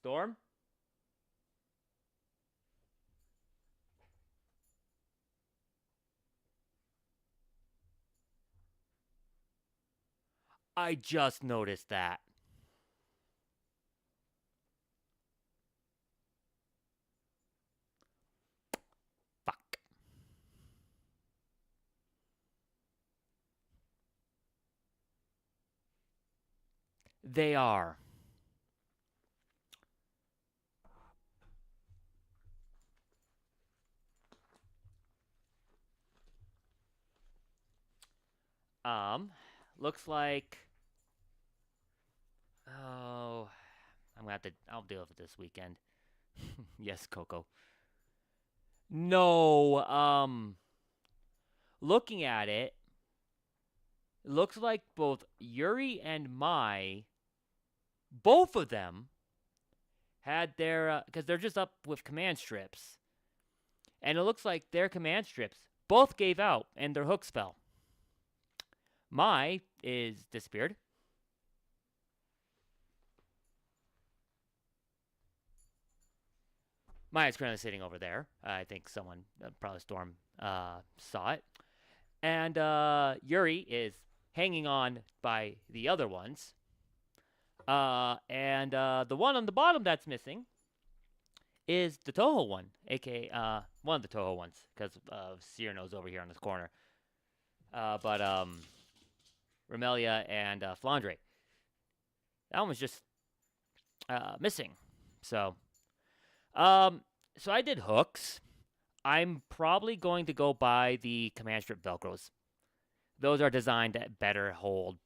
Storm? I just noticed that. Fuck. They are. Um, looks like. Oh, I'm gonna have to. I'll deal with it this weekend. Yes, Coco. No. Looking at it, looks like both Yuri and Mai, both of them had their because they're just up with command strips, and it looks like their command strips both gave out and their hooks fell. Mai is disappeared. Mai is currently sitting over there. I think someone, probably Storm, saw it. And Yuri is hanging on by the other ones. And the one on the bottom that's missing is the Toho one, aka one of the Toho ones, because Cyrano's over here on this corner. But Remelia and Flandre, that one was just missing. So, um, so I did hooks. I'm probably going to go buy the command strip Velcros. Those are designed to better hold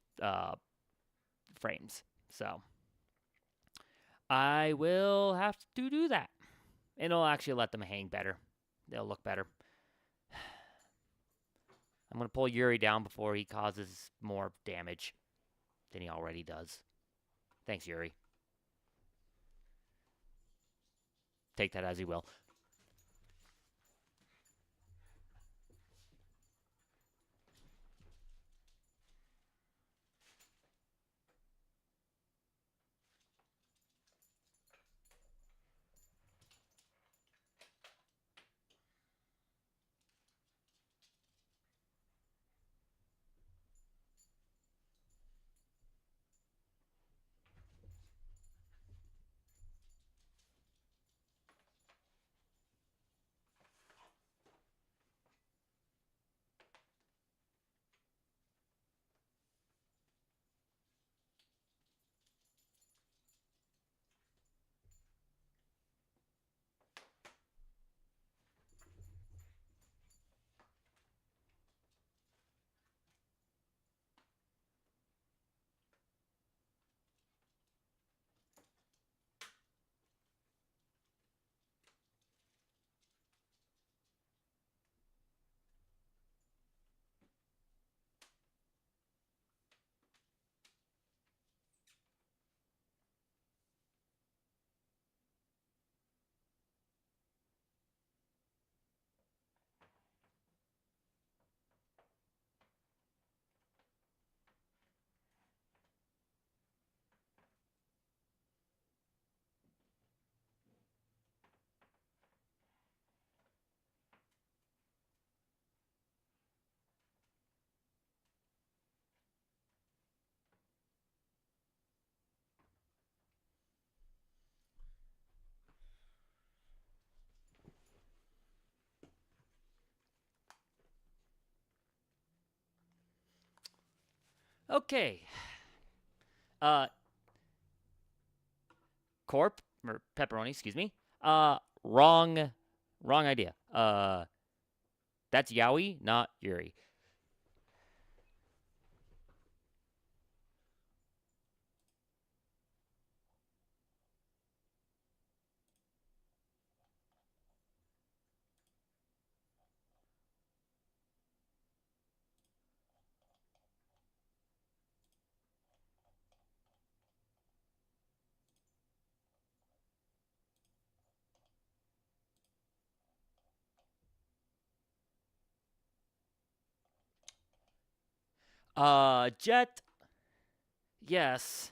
frames. So I will have to do that. And it'll actually let them hang better. They'll look better. I'm going to pull Yuri down before he causes more damage than he already does. Thanks, Yuri. Take that as he will. Okay. Uh, Corp or pepperoni, excuse me. Wrong, wrong idea. That's Yowie, not Yuri. Jet, yes,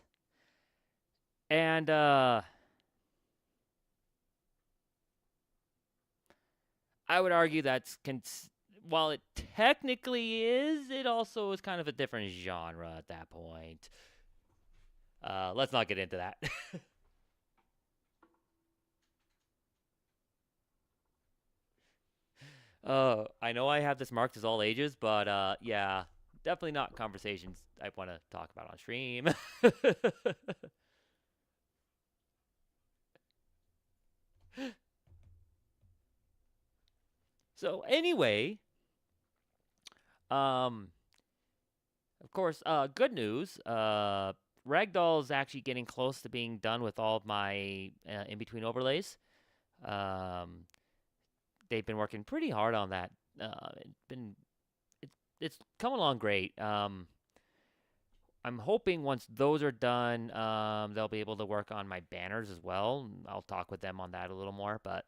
and I would argue while it technically is, it also is kind of a different genre at that point. Let's not get into that. I know I have this marked as all ages, but yeah, definitely not conversations I want to talk about on stream. So anyway, um, of course, good news. Ragdoll is actually getting close to being done with all of my in between overlays. Um, they've been working pretty hard on that. It, it's come along great. I'm hoping once those are done, they'll be able to work on my banners as well. I'll talk with them on that a little more, but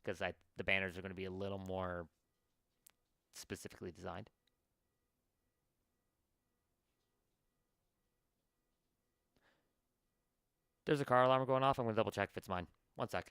because the banners are going to be a little more specifically designed. There's a car alarm going off. I'm going to double check if it's mine. One sec.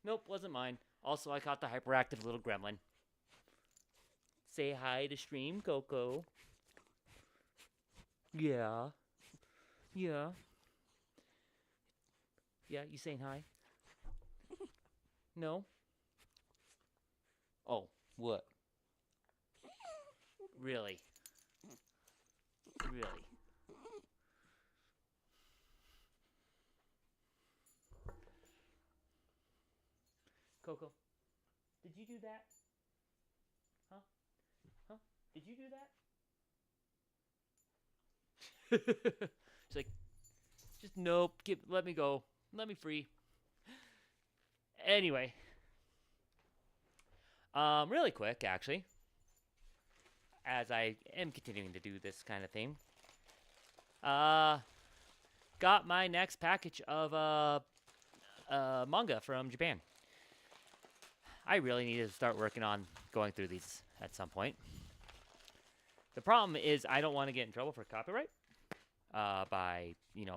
Nope, wasn't mine. Also, I caught the hyperactive little gremlin. Say hi to stream, Coco. Yeah. Yeah. Yeah, you saying hi? No? Oh, what? Really? Really? Coco, did you do that? Huh? Huh? Did you do that? She's like, just nope. Let me go. Let me free. Anyway, really quick, actually, as I am continuing to do this kind of thing. Got my next package of manga from Japan. I really need to start working on going through these at some point. The problem is I don't want to get in trouble for copyright by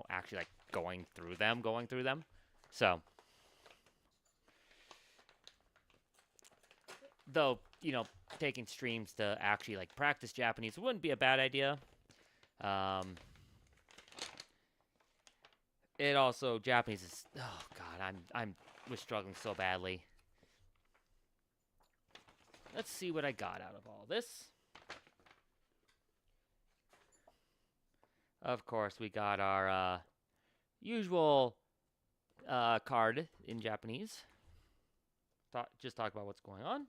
actually like going through them. So, though taking streams to actually like practice Japanese wouldn't be a bad idea. It also Japanese is I'm was struggling so badly. Let's see what I got out of all this. Of course, we got our usual card in Japanese. Just talk about what's going on.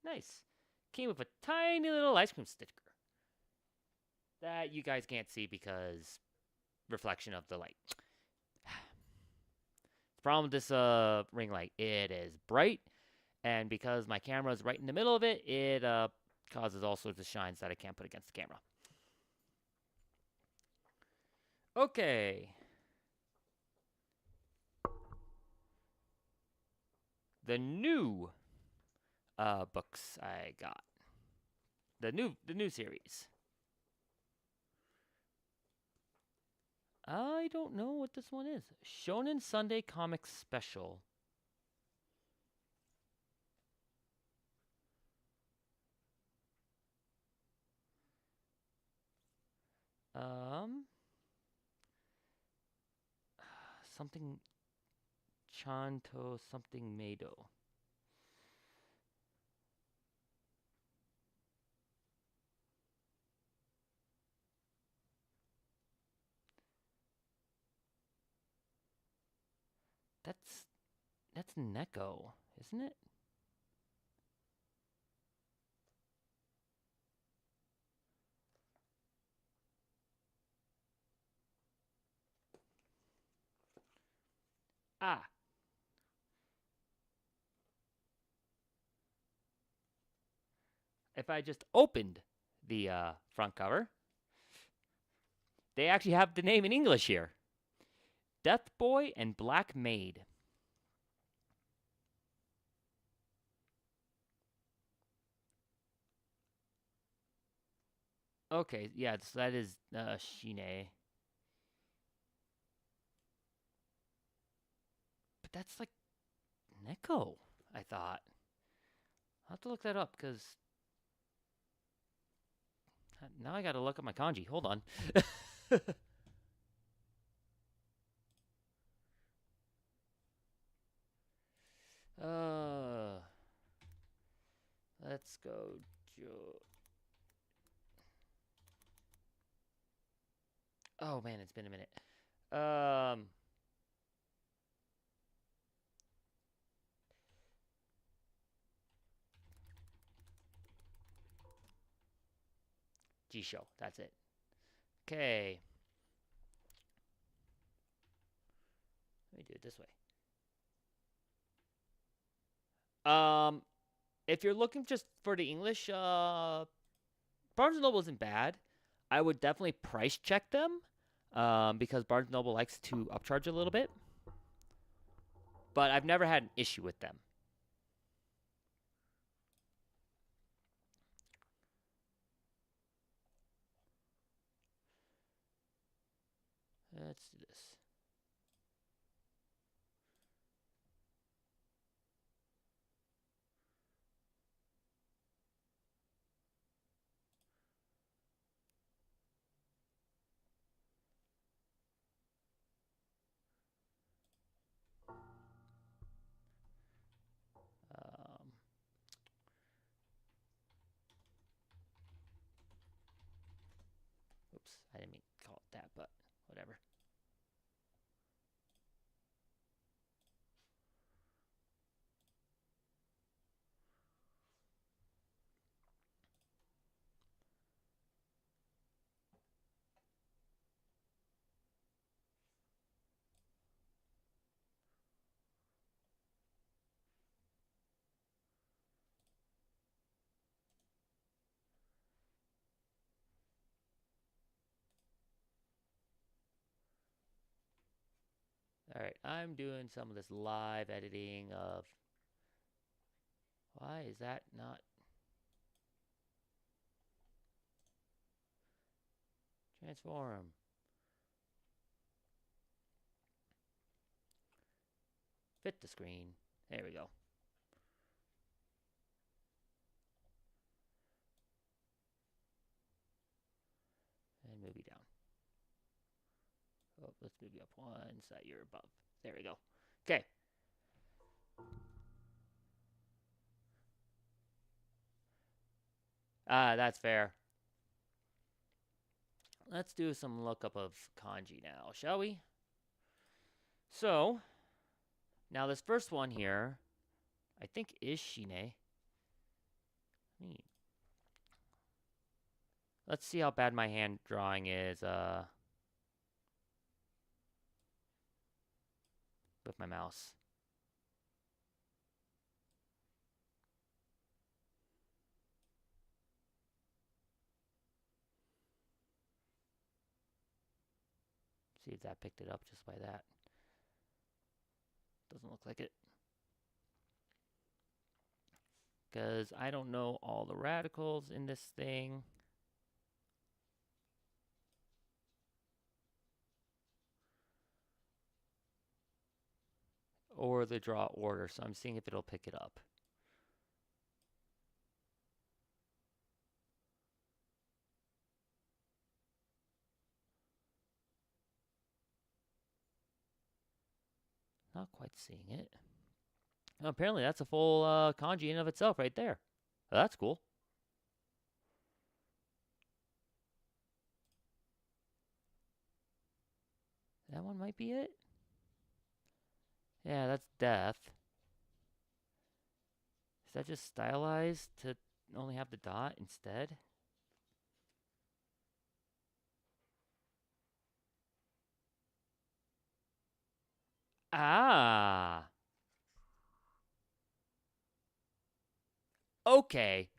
Nice. Came with a tiny little ice cream sticker that you guys can't see because reflection of the light. The problem with this ring light, it is bright, and because my camera is right in the middle of it, it causes all sorts of shines that I can't put against the camera. Okay. The new books I got. The new series. I don't know what this one is. Shonen Sunday Comics Special. Something Chanto something Mado. That's Neko, isn't it? Ah, if I just opened the front cover, they actually have the name in English here. Death Boy and Black Maid. Okay, yeah, so that is Shine. But that's like Neko, I thought. I'll have to look that up because now I gotta look up my kanji. Hold on. uh, let's go. Oh man, it's been a minute. Um, Jisho, that's it. Okay. Let me do it this way. Um, if you're looking just for the English, Barnes and Noble isn't bad. I would definitely price check them, because Barnes and Noble likes to upcharge a little bit. But I've never had an issue with them. Let's do this. Um, oops, I didn't mean to call it that, but whatever. All right, I'm doing some of this live editing of. Why is that not transform? Fit the screen. There we go. And move you down. Oh, let's move you up one so that you're above. There we go. Okay. That's fair. Let's do some lookup of kanji now, shall we? So, now this first one here, I think is Shine. Let's see how bad my hand drawing is with my mouse. See if that picked it up just by that. Doesn't look like it. Because I don't know all the radicals in this thing. Or the draw order, so I'm seeing if it'll pick it up. Not quite seeing it. Oh, apparently that's a full kanji in of itself right there. Oh, that's cool. That one might be it. Yeah, that's death. Is that just stylized to only have the dot instead? Ah, okay.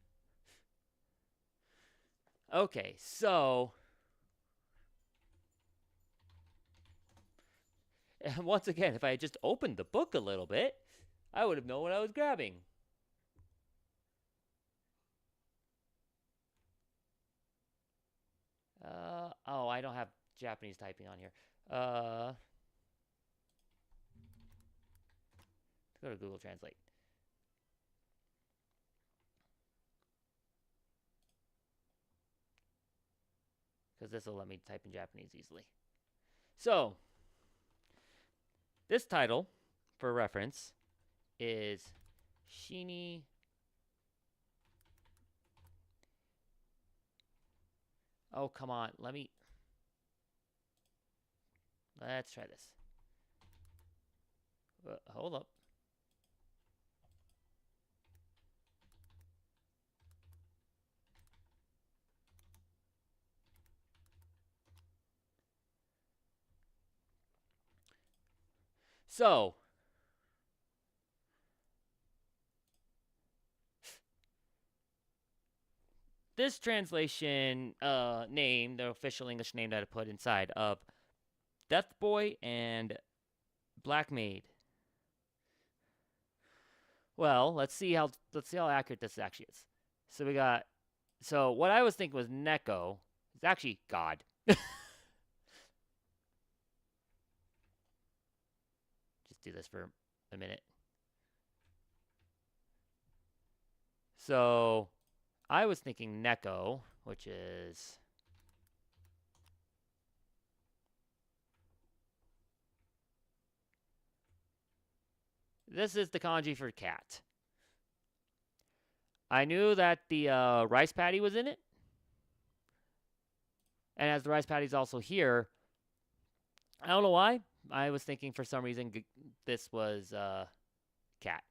Okay, so once again, if I had just opened the book a little bit, I would have known what I was grabbing. Oh, I don't have Japanese typing on here. Let's go to Google Translate because this will let me type in Japanese easily. So, this title, for reference, is Shini. Oh, come on. Let's try this. Hold up. So, this translation name, the official English name that I put inside of Death Boy and Black Maid. Well, let's see how accurate this actually is. So we got what I was thinking was Neko. It's actually God. Just do this for a minute. So I was thinking Neko, which is this is the kanji for cat. I knew that the rice patty was in it, and as the rice patty's also here, I don't know why. I was thinking for some reason this was cat.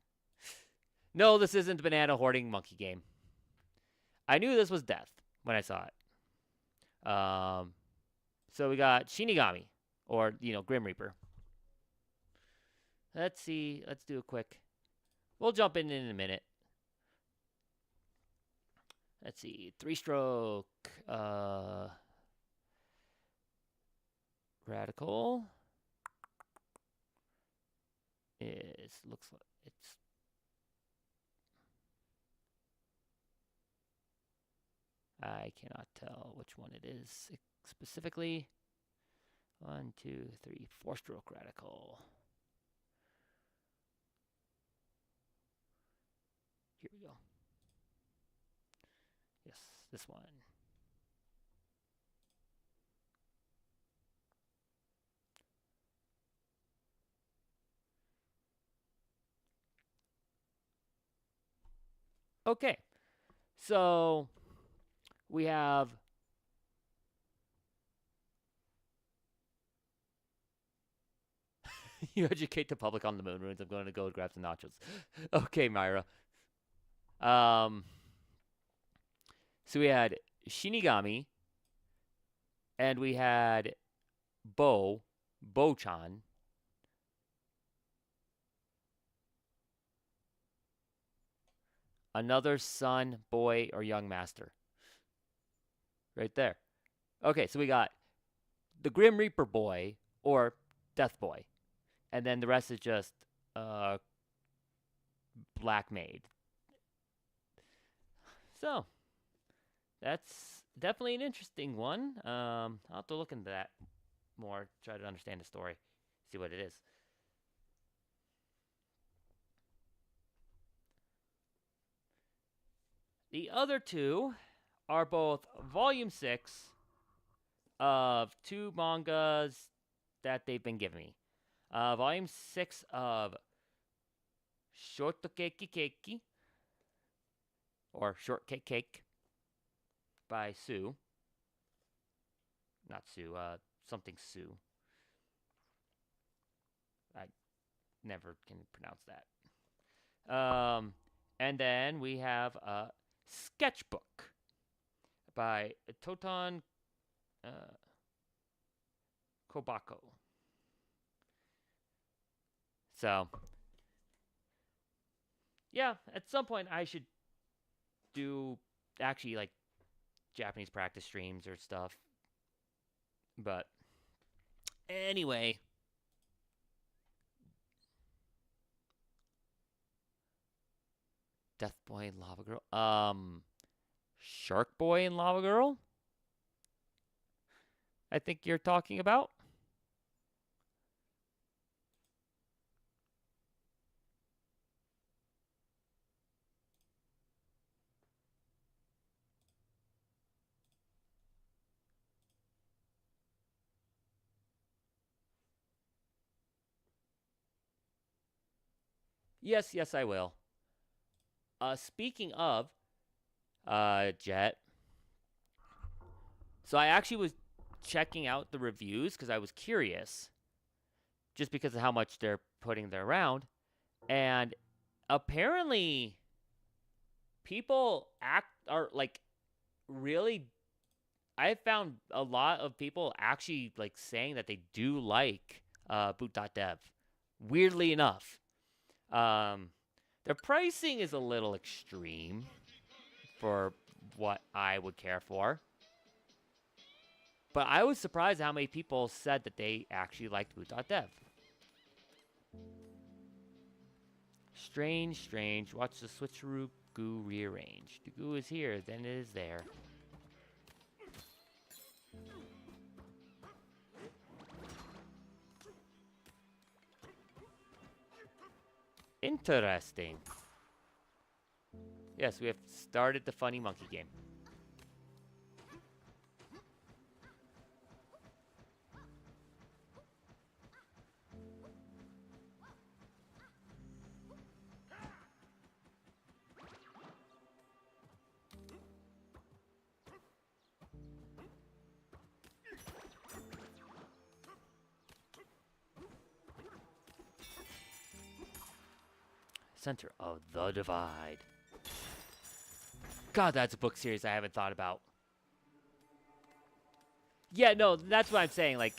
No, this isn't the banana hoarding monkey game. I knew this was death when I saw it. So we got Shinigami, or Grim Reaper. Let's see. Let's do a quick. We'll jump in a minute. Let's see. 3-stroke. Radical. It looks like it's. I cannot tell which one it is specifically. 1, 2, 3, 4-stroke radical. Here we go. Yes, this one. Okay, so we have you educate the public on the moon runes. I'm going to go grab some nachos. Okay, Myra. Um, so we had Shinigami, and we had Bochan. Another son, boy, or young master. Right there. Okay, so we got the Grim Reaper boy or Death Boy, and then the rest is just uh, Black Maid. So that's definitely an interesting one. I'll have to look into that more, try to understand the story, see what it is. The other two are both volume 6 of two mangas that they've been giving me. Volume 6 of Shortcake Keiki, or Shortcake Cake by Sue. Not Sue, something Sue. I never can pronounce that. And then we have a sketchbook by Toton uh, Kobako. So, yeah, at some point I should do actually like Japanese practice streams or stuff. But anyway, Death Boy and Lava Girl. Shark Boy and Lava Girl? I think you're talking about. Yes, yes, I will. Speaking of, Jet. So I actually was checking out the reviews because I was curious, just because of how much they're putting there around, and apparently, people are like really. I found a lot of people actually like saying that they do like boot.dev. Weirdly enough, um, their pricing is a little extreme for what I would care for. But I was surprised how many people said that they actually liked boot.dev. Strange, strange. Watch the switcheroo goo rearrange. The goo is here, then it is there. Interesting. Yes, we have started the funny monkey game. Center of the Divide. God, that's a book series I haven't thought about. Yeah, no, that's what I'm saying. Like,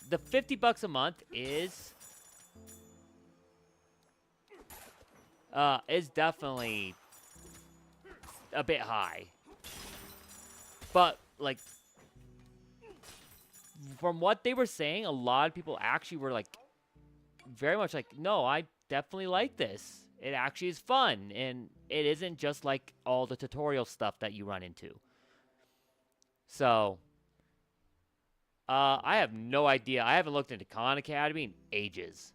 the $50 a month is definitely a bit high. But like, from what they were saying, a lot of people actually were like, very much like, no, I definitely like this. It actually is fun, and it isn't just like all the tutorial stuff that you run into. So, I have no idea. I haven't looked into Khan Academy in ages.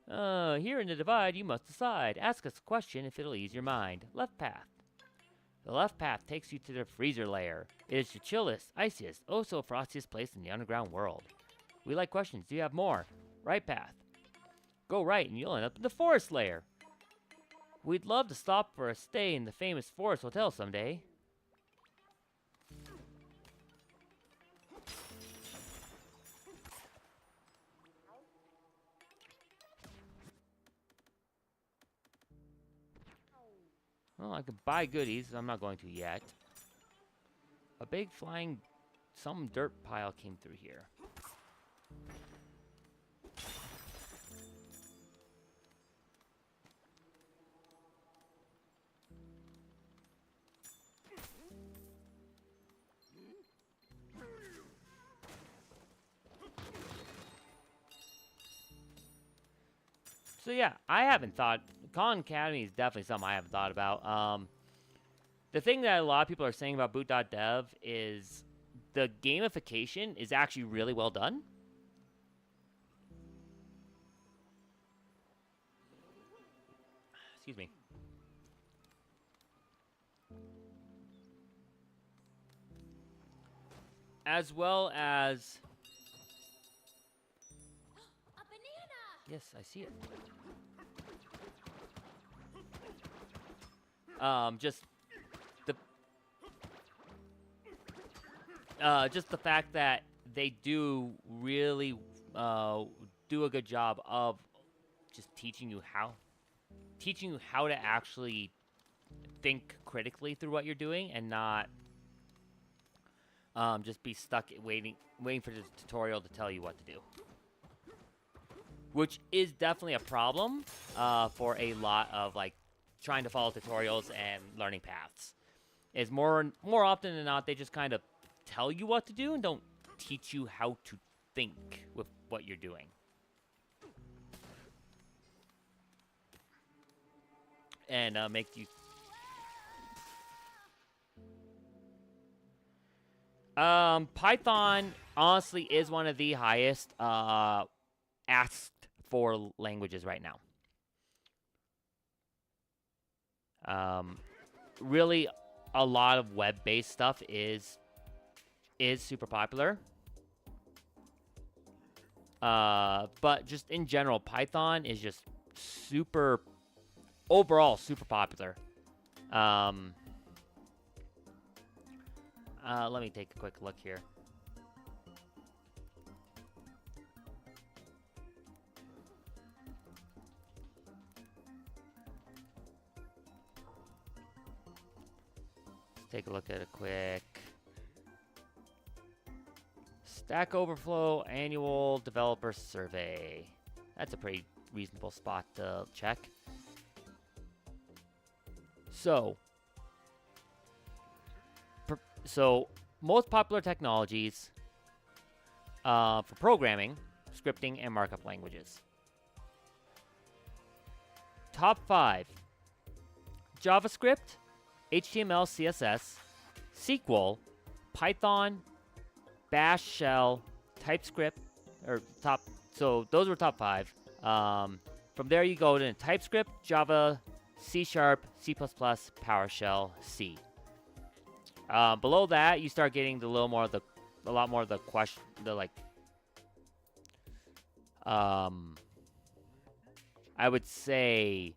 Here in the Divide, you must decide. Ask us a question if it'll ease your mind. Left path. The left path takes you to the freezer layer. It is the chillest, iciest, oh so frostiest place in the underground world. We like questions. Do you have more? Right path. Go right and you'll end up in the forest layer. We'd love to stop for a stay in the famous Forest Hotel someday. Well, I could buy goodies. I'm not going to yet. A big flying some dirt pile came through here. So yeah, I haven't thought. Khan Academy is definitely something I haven't thought about. The thing that a lot of people are saying about boot.dev is the gamification is actually really well done. Excuse me. As well as... A banana! Yes, I see it. Just the fact that they do really do a good job of just teaching you how to actually think critically through what you're doing and not just be stuck waiting for the tutorial to tell you what to do, which is definitely a problem for a lot of like trying to follow tutorials and learning paths. Is more often than not they just kind of tell you what to do and don't teach you how to think with what you're doing. And make you Python honestly is one of the highest asked for languages right now. Really, a lot of web-based stuff is super popular. But just in general, Python is just overall super popular. Let me take a quick look here. Let's take a look at a quick Stack Overflow annual developer survey. That's a pretty reasonable spot to check. So most popular technologies for programming, scripting, and markup languages. Top 5: JavaScript, HTML, CSS, SQL, Python, Bash Shell, TypeScript, so those were top 5. From there you go to TypeScript, Java, C#, C++, PowerShell, C. Below that, you start getting a lot more of the question, I would say,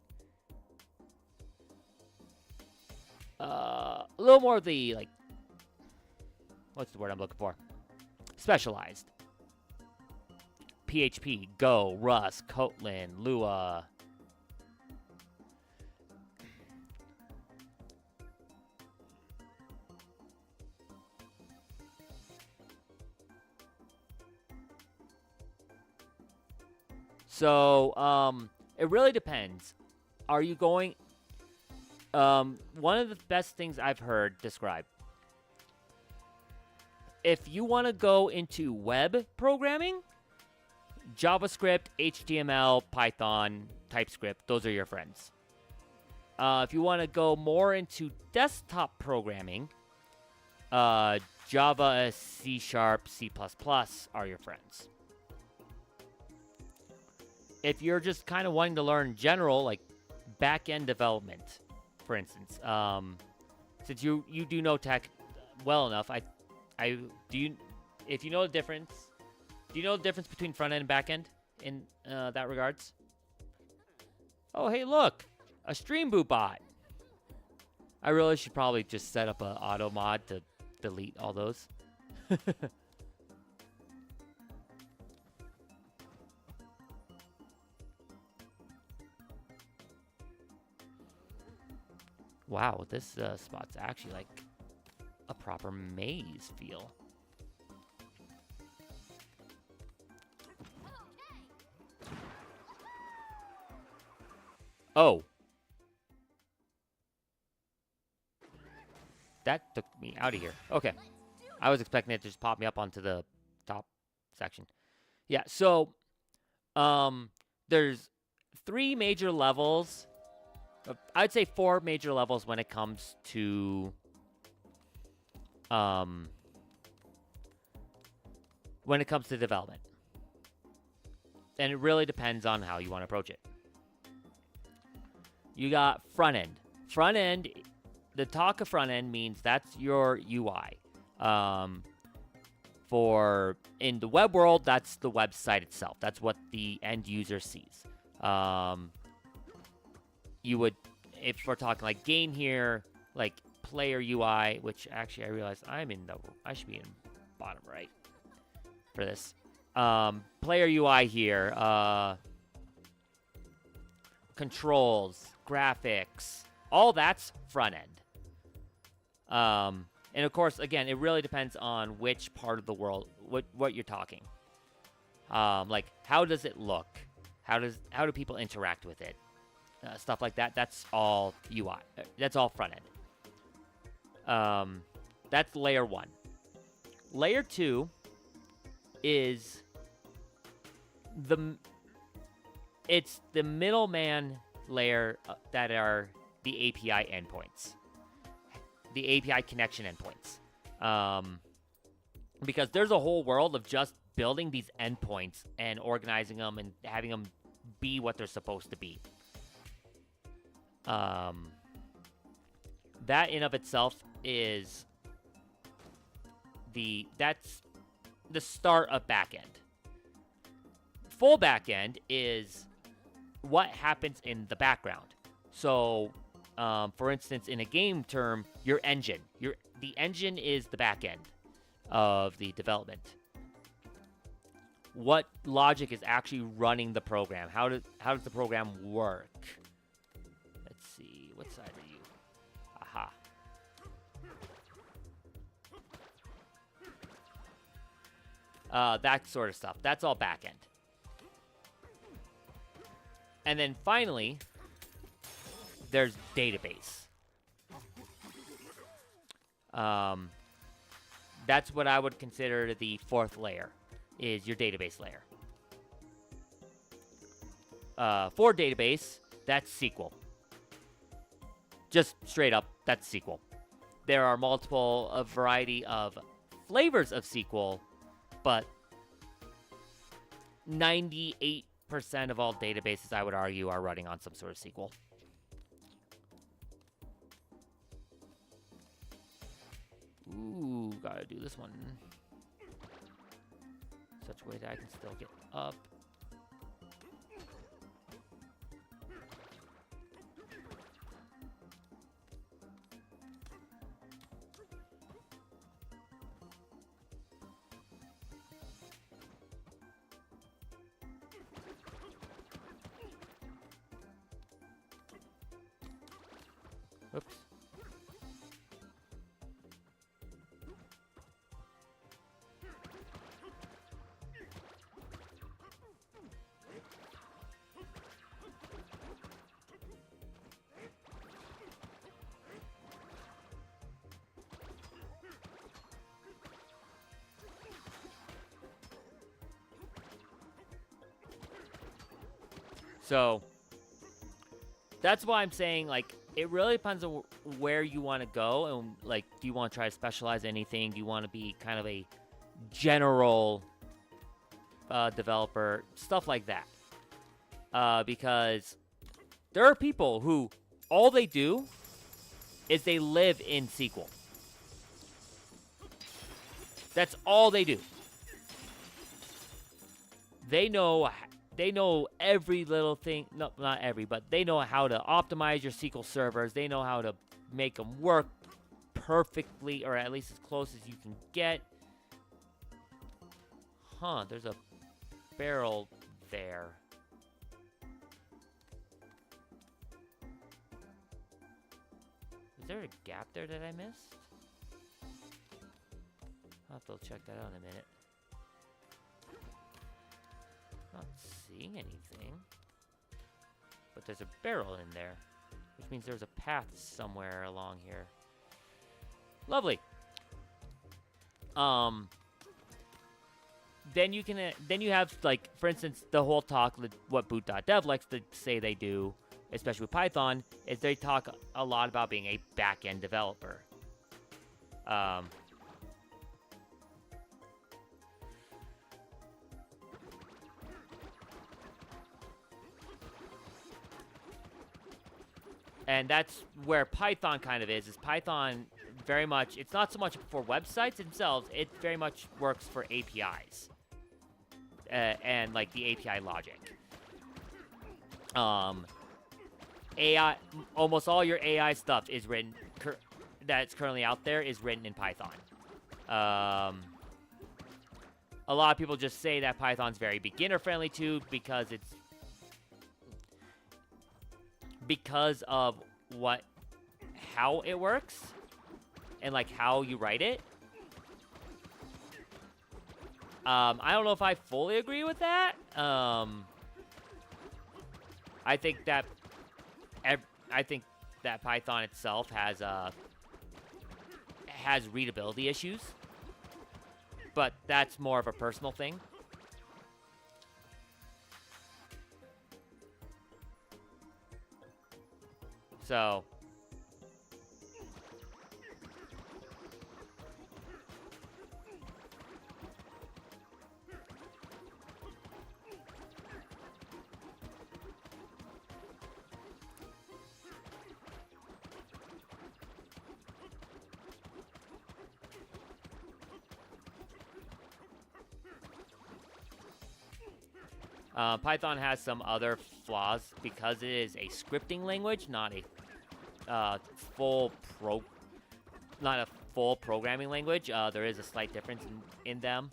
a little more of the, like, what's the word I'm looking for? Specialized. PHP, Go, Rust, Kotlin, Lua. So, it really depends. Are you going... one of the best things I've heard described. If you want to go into web programming, JavaScript, HTML, Python, TypeScript, those are your friends. If you want to go more into desktop programming, Java, C#, C++ are your friends. If you're just kind of wanting to learn general, like back-end development, for instance, since you do know tech well enough, if you know the difference, do you know the difference between front end and back end in that regards? Oh, hey, look, a Stream Boot bot. I really should probably just set up an auto mod to delete all those. Wow, this spot's actually like a proper maze feel. Oh. That took me out of here. Okay. I was expecting it to just pop me up onto the top section. Yeah, so there's 3 major levels. I'd say 4 major levels when it comes to development. And it really depends on how you want to approach it. You got front end. Front end, the talk of front end means that's your UI. In the web world, that's the website itself. That's what the end user sees. You would, if we're talking like game here, like player UI, which actually I realize I should be in bottom right for this. Player UI here. Controls, graphics, all that's front end. And of course, again, it really depends on which part of the world, what you're talking. Like, how does it look? How do people interact with it? Stuff like that. That's all UI. That's all front end. That's layer 1. Layer 2 is it's the middleman layer that are the API endpoints, the API connection endpoints. Because there's a whole world of just building these endpoints and organizing them and having them be what they're supposed to be. That in of itself is that's the start of backend. Full backend is what happens in the background. So, for instance, in a game term, your engine. The engine is the backend of the development. What logic is actually running the program? How does the program work? Let's see. What side are you? Aha. That sort of stuff. That's all backend. And then finally, there's database. That's what I would consider the fourth layer, is your database layer. For database, that's SQL. Just straight up, that's SQL. There are a variety of flavors of SQL, but 98% of all databases, I would argue, are running on some sort of SQL. Ooh, gotta do this one. Such a way that I can still get up. Oops. So that's why I'm saying, like, it really depends on where you want to go, and like, do you want to try to specialize in anything? Do you want to be kind of a general developer, stuff like that? Because there are people who all they do is they live in SQL. That's all they do. They know every little thing. No, not every, but they know how to optimize your SQL servers. They know how to make them work perfectly, or at least as close as you can get. Huh, there's a barrel there. Is there a gap there that I missed? I'll have to check that out in a minute. Not seeing anything. But there's a barrel in there, which means there's a path somewhere along here. Lovely. Then you have, like, for instance, the whole talk, what boot.dev likes to say they do, especially with Python, is they talk a lot about being a back-end developer. And that's where Python kind of is Python very much, it's not so much for websites themselves, it very much works for APIs. And, like, the API logic. AI, almost all your AI stuff is written, that's currently out there, is written in Python. a lot of people just say that Python's very beginner friendly too because of how it works and like how you write it. I don't know if I fully agree with that. I think that Python itself has readability issues, but that's more of a personal thing. So Python has some other flaws because it is a scripting language, not a not a full programming language. There is a slight difference in them.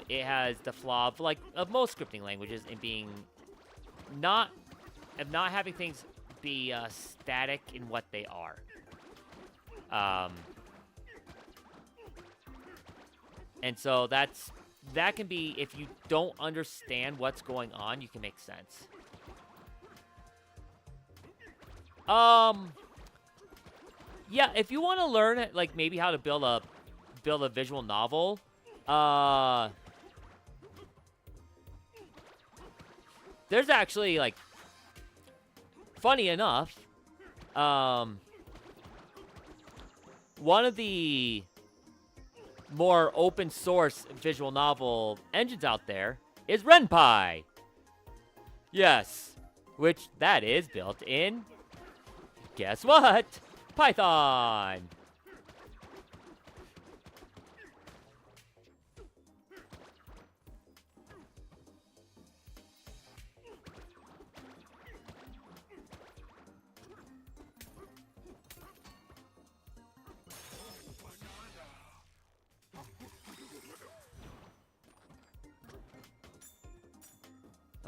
It has the flaw of most scripting languages in being not having things be static in what they are. And so that can be, if you don't understand what's going on, you can make sense. Yeah, if you want to learn like maybe how to build a visual novel, there's actually like, funny enough, one of the more open source visual novel engines out there is RenPy. Yes, which that is built in, guess what? Python.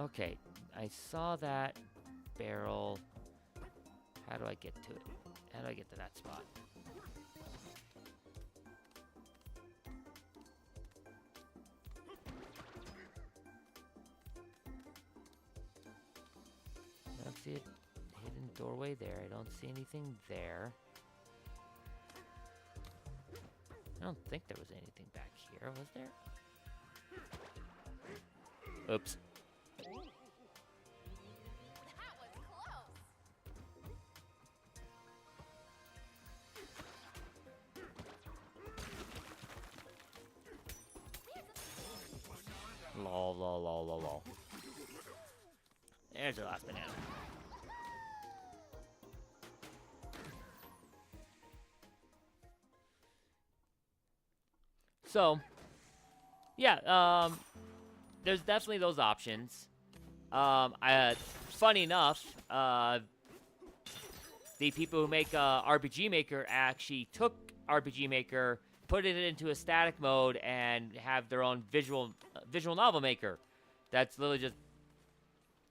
Okay, I saw that barrel. How do I get to it? How do I get to that spot? I don't see a hidden doorway there. I don't see anything there. I don't think there was anything back here, was there? Oops. Lol. There's the last banana. So, yeah, there's definitely those options. Funny enough, the people who make RPG Maker actually took RPG Maker, put it into a static mode, and have their own visual novel maker. That's literally just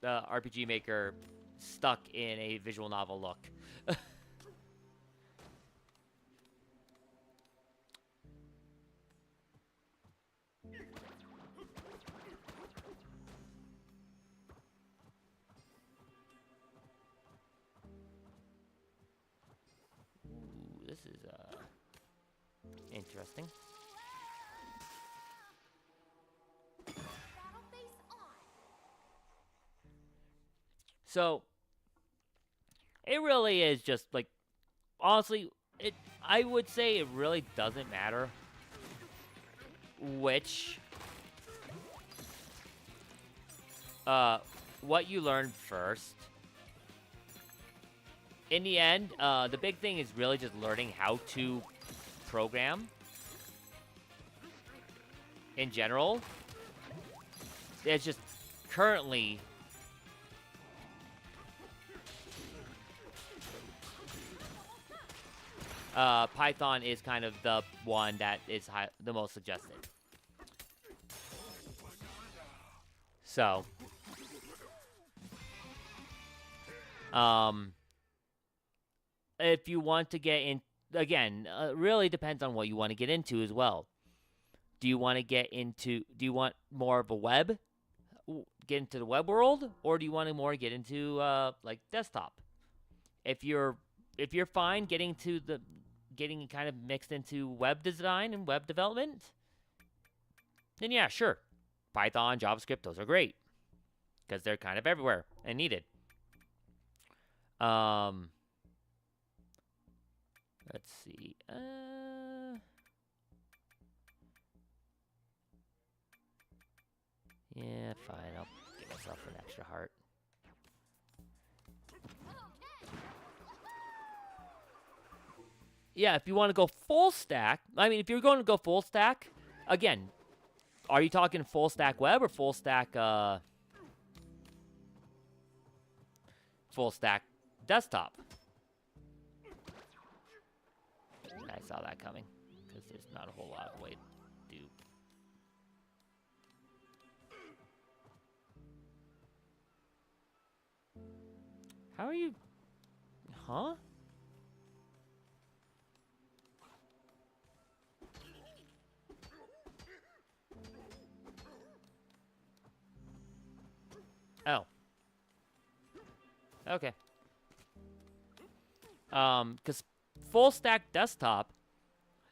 RPG Maker stuck in a visual novel look. Ooh, this is interesting. So, it really is just, like, honestly, I would say it really doesn't matter what you learn first. In the end, the big thing is really just learning how to program in general. It's just currently Python is kind of the one that is the most suggested. So, um, if you want to get in, again, really depends on what you want to get into as well. Do you want to get into? Do you want more of a web? Get into the web world, or do you want to more get into like desktop? If you're fine getting kind of mixed into web design and web development, then yeah, sure. Python, JavaScript, those are great because they're kind of everywhere and needed. Let's see. Yeah, fine. I'll give myself an extra heart. Yeah, if you want to go full stack, I mean, if you're going to go full stack, again, are you talking full stack web or full stack desktop? I saw that coming because there's not a whole lot of way to do. How are you? Huh? Oh. Okay. Because full stack desktop,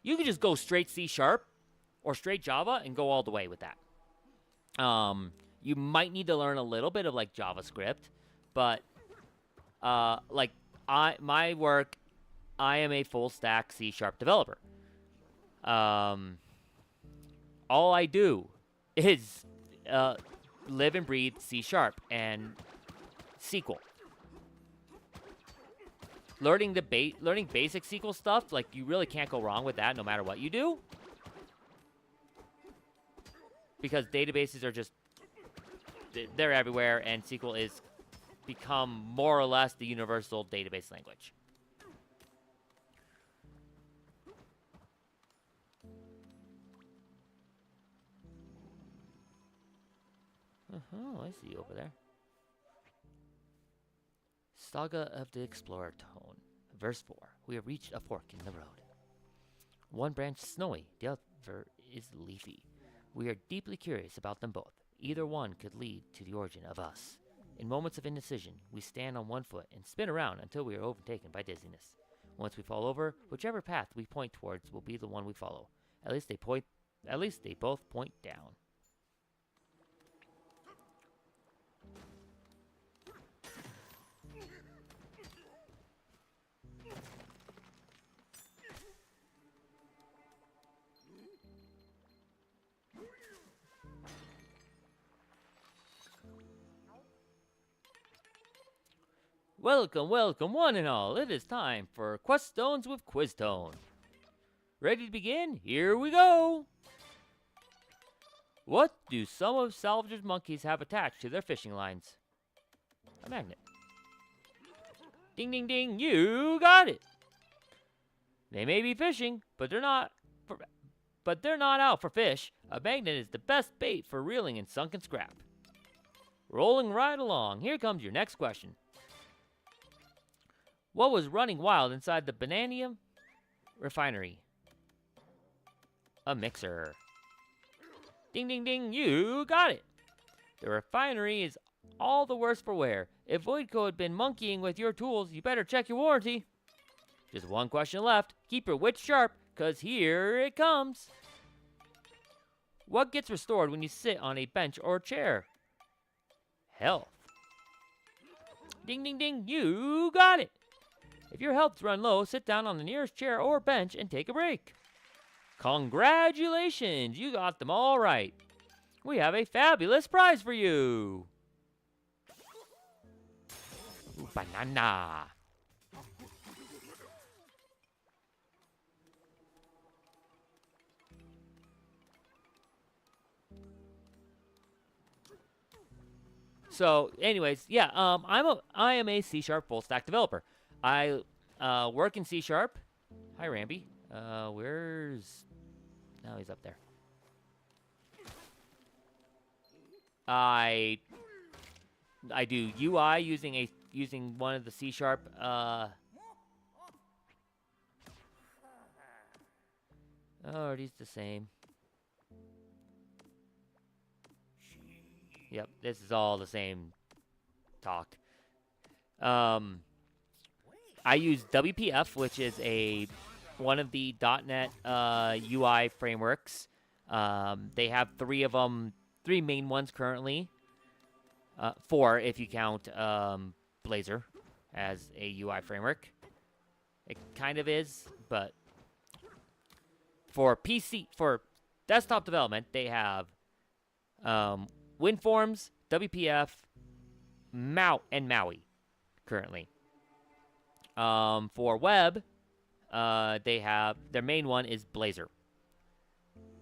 you can just go straight C# or straight Java and go all the way with that. You might need to learn a little bit of like JavaScript, but like my work, I am a full stack C# developer. All I do is live and breathe C# and SQL. Learning basic SQL stuff, like you really can't go wrong with that no matter what you do. Because databases are just, they're everywhere, and SQL is become more or less the universal database language. I see you over there. Saga of the Explorer Tone. Verse 4. We have reached a fork in the road. One branch is snowy, the other is leafy. We are deeply curious about them both. Either one could lead to the origin of us. In moments of indecision, we stand on one foot and spin around until we are overtaken by dizziness. Once we fall over, whichever path we point towards will be the one we follow. At least they both point down. Welcome, welcome, one and all. It is time for Quest Stones with Quiztone. Ready to begin? Here we go! What do some of Salvage's monkeys have attached to their fishing lines? A magnet. Ding, ding, ding, you got it! They may be fishing, but they're not out for fish. A magnet is the best bait for reeling in sunken scrap. Rolling right along, here comes your next question. What was running wild inside the Bananium refinery? A mixer. Ding, ding, ding, you got it. The refinery is all the worse for wear. If Voidco had been monkeying with your tools, you better check your warranty. Just one question left. Keep your wits sharp, because here it comes. What gets restored when you sit on a bench or chair? Health. Ding, ding, ding, you got it. If your health's run low, sit down on the nearest chair or bench and take a break. Congratulations, you got them all right. We have a fabulous prize for you. Ooh, banana. So, anyways, yeah, I am a C# full stack developer. I work in C#. Hi, Ramby. Where's... No, he's up there. I do UI using one of the C Sharp. Oh, are these the same? Yep, this is all the same talk. I use WPF, which is one of the .NET UI frameworks. They have three of them, three main ones currently. Four if you count Blazor as a UI framework. It kind of is, but for desktop development, they have WinForms, WPF, and Maui currently. For web, they have their main one is Blazor.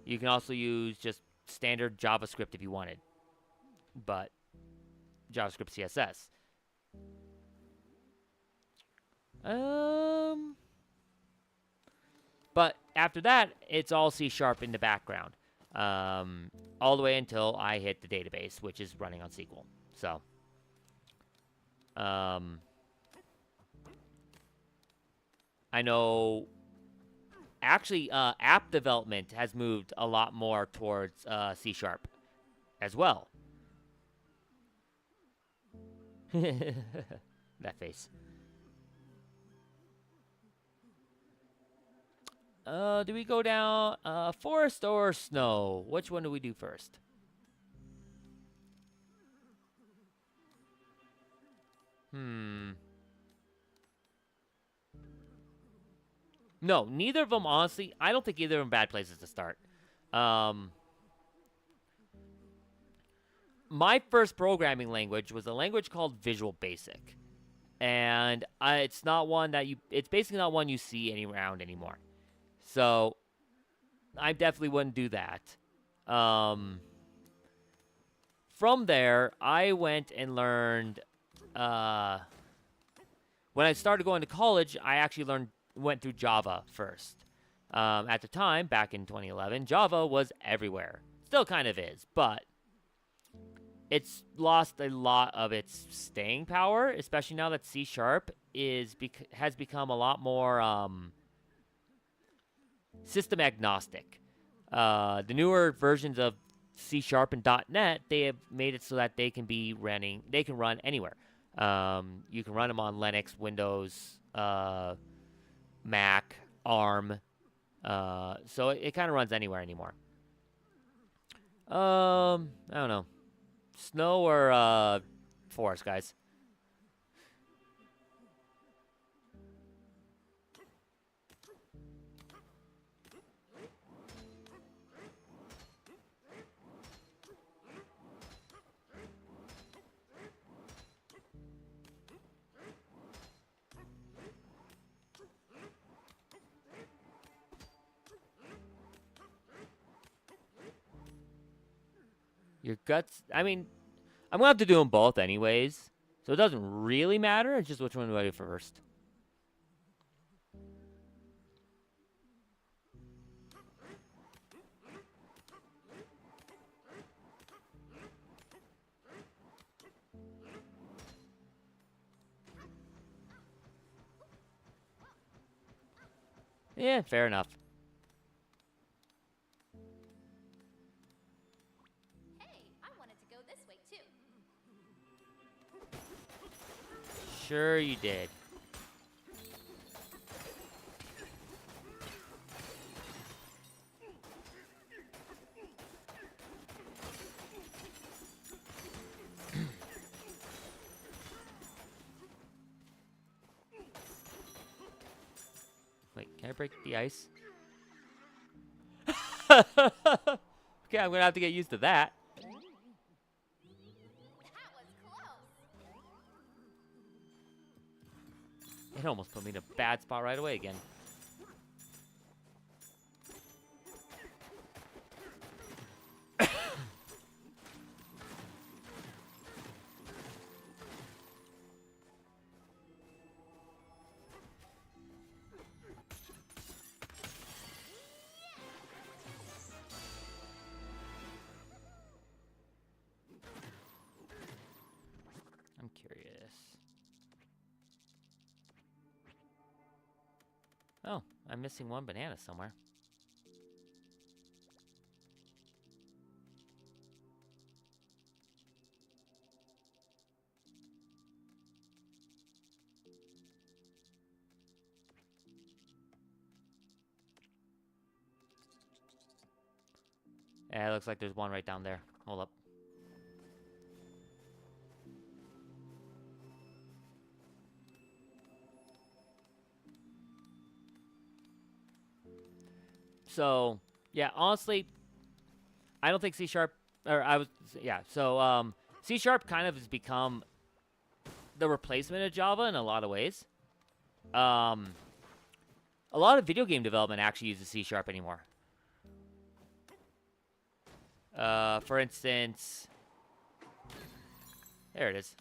You can also use just standard JavaScript if you wanted, but JavaScript CSS. But after that, it's all C# in the background, all the way until I hit the database, which is running on SQL. So, I know. Actually, app development has moved a lot more towards C# as well. That face. Do we go down forest or snow? Which one do we do first? No, neither of them, honestly. I don't think either of them bad places to start. My first programming language was a language called Visual Basic. And it's not one that it's basically not one you see around anymore. So, I definitely wouldn't do that. From there, I went and learned, when I started going to college, I actually went through Java first. At the time, back in 2011, Java was everywhere. Still kind of is, but it's lost a lot of its staying power, especially now that C# has become a lot more system agnostic. The newer versions of C# and .NET, they have made it so that they can run anywhere. You can run them on Linux, Windows, Mac, ARM. So it kind of runs anywhere anymore. I don't know. Snow or forest, guys? Your guts. I mean, I'm going to have to do them both anyways. So it doesn't really matter. It's just which one do I do first. Yeah, fair enough. Sure you did. Wait, can I break the ice? Okay, I'm gonna have to get used to that. It almost put me in a bad spot right away again. I'm missing one banana somewhere. Yeah, it looks like there's one right down there. Hold up. So, yeah, honestly, I don't think C Sharp, C Sharp kind of has become the replacement of Java in a lot of ways. A lot of video game development actually uses C Sharp anymore. For instance, there it is.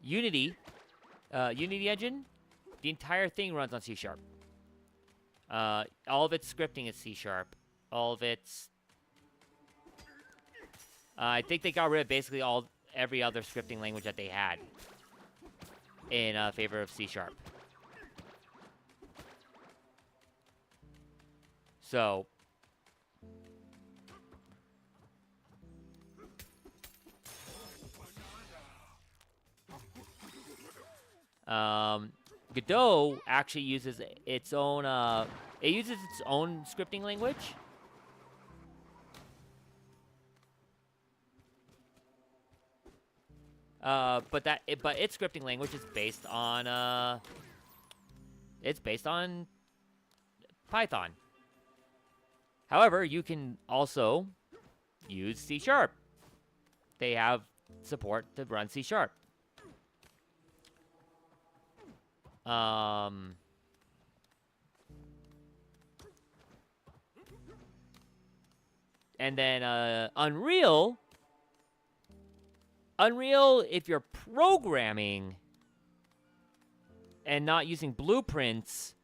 Unity, Unity engine, the entire thing runs on C Sharp. All of its scripting is C Sharp. All of its, I think they got rid of basically every other scripting language that they had in favor of C Sharp. So, Godot actually uses its own, it uses its own scripting language. But its scripting language is based on, it's based on Python. However, you can also use C Sharp. They have support to run C Sharp. And then Unreal, if you're programming and not using blueprints,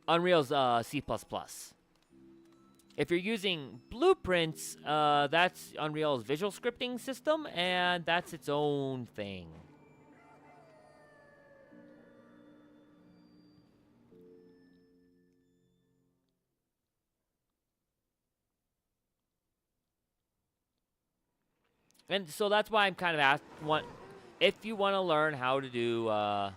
Unreal's C++. If you're using blueprints, that's Unreal's visual scripting system, and that's its own thing. And so that's why I'm kind of asking, if you want to learn how to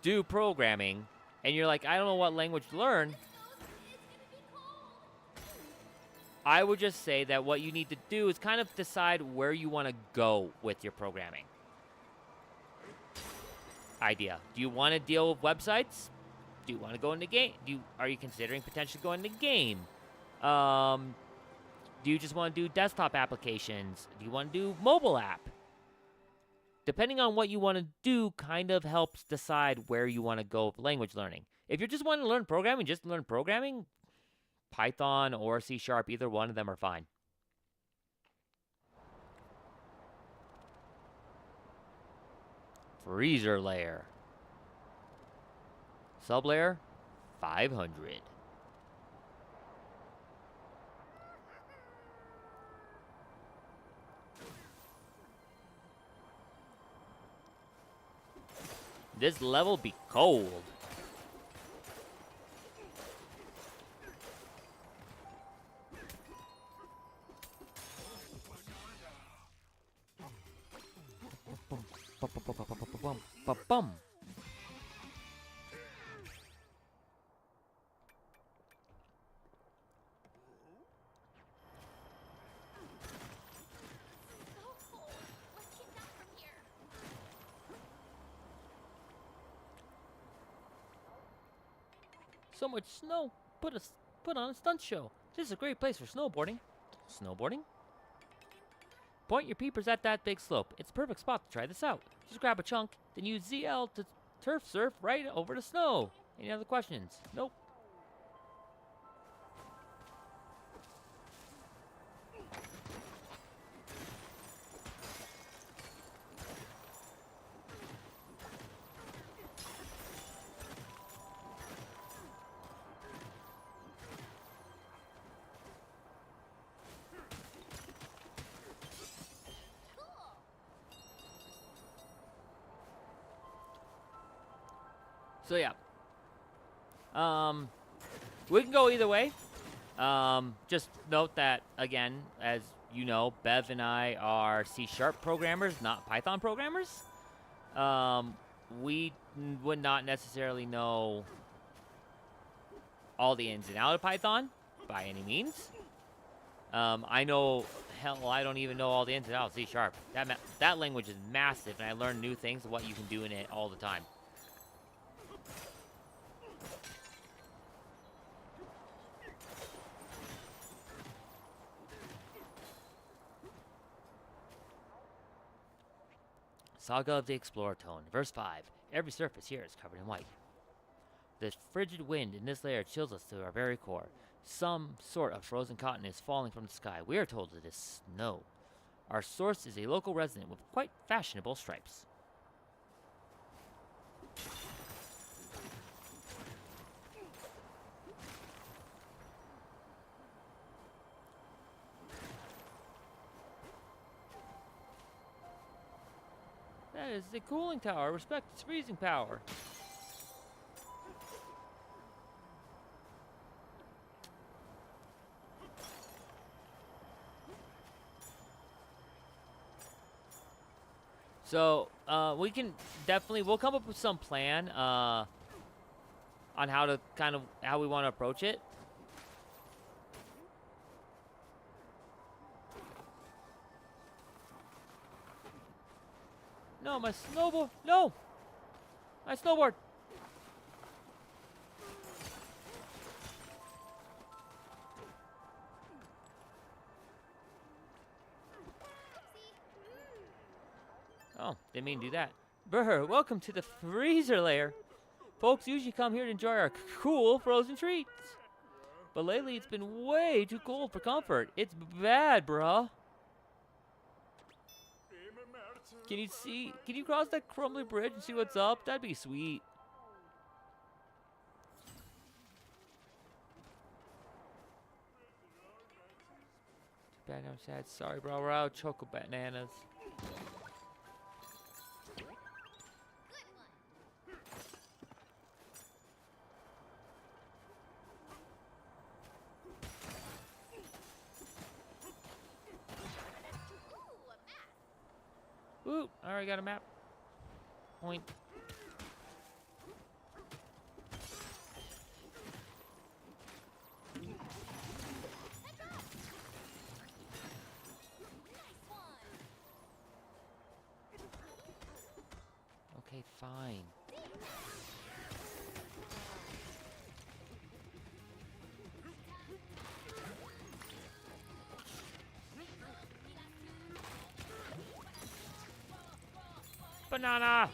do programming, and you're like, I don't know what language to learn, I would just say that what you need to do is kind of decide where you want to go with your programming idea. Do you want to deal with websites? Do you want to go into game? Are you considering potentially going into game? Do you just want to do desktop applications? Do you want to do mobile app? Depending on what you want to do kind of helps decide where you want to go with language learning. If you're just wanting to learn programming, just learn programming, Python or C Sharp, either one of them are fine. Freezer layer. Sublayer, 500. This level be cold. Bum. So much snow. Put on a stunt show. This is a great place for snowboarding. Snowboarding? Point your peepers at that big slope. It's a perfect spot to try this out. Just grab a chunk, then use ZL to turf surf right over the snow. Any other questions? Nope. So yeah. We can go either way. Just note that, again, as you know, Bev and I are C# programmers, not Python programmers. We would not necessarily know all the ins and outs of Python by any means. I know, hell, I don't even know all the ins and outs of C#. That language is massive, and I learn new things of what you can do in it all the time. Saga of the Explorer Tone, verse 5. Every surface here is covered in white. The frigid wind in this layer chills us to our very core. Some sort of frozen cotton is falling from the sky. We are told it is snow. Our source is a local resident with quite fashionable stripes. That is the cooling tower. Respect its freezing power. So, we can definitely, we'll come up with some plan, on how we want to approach it. No, my snowboard, no! My snowboard! Oh, didn't mean to do that. Brr, welcome to the freezer layer. Folks usually come here to enjoy our cool frozen treats. But lately it's been way too cold for comfort. It's bad, bruh. Can you cross that crumbly bridge and see what's up? That'd be sweet. Too bad I'm sad. Sorry, bro. We're out of choco bananas. Ooh, I already got a map. Point. Okay, fine. Banana!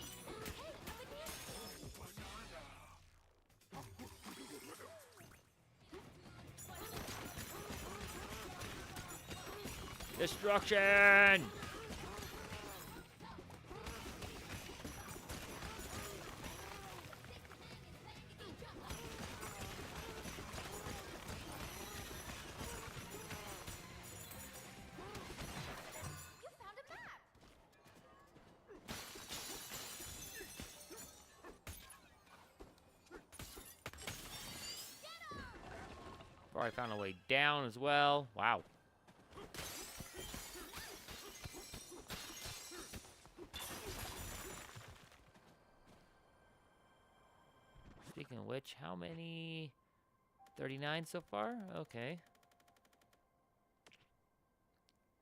Destruction! I found a way down as well. Wow. Speaking of which, how many? 39 so far? Okay.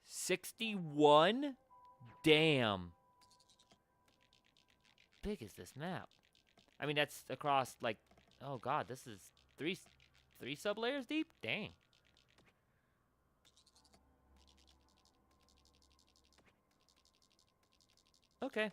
61? Damn. Big is this map? I mean, that's across, like, oh god, this is three sub-layers deep? Dang. Okay.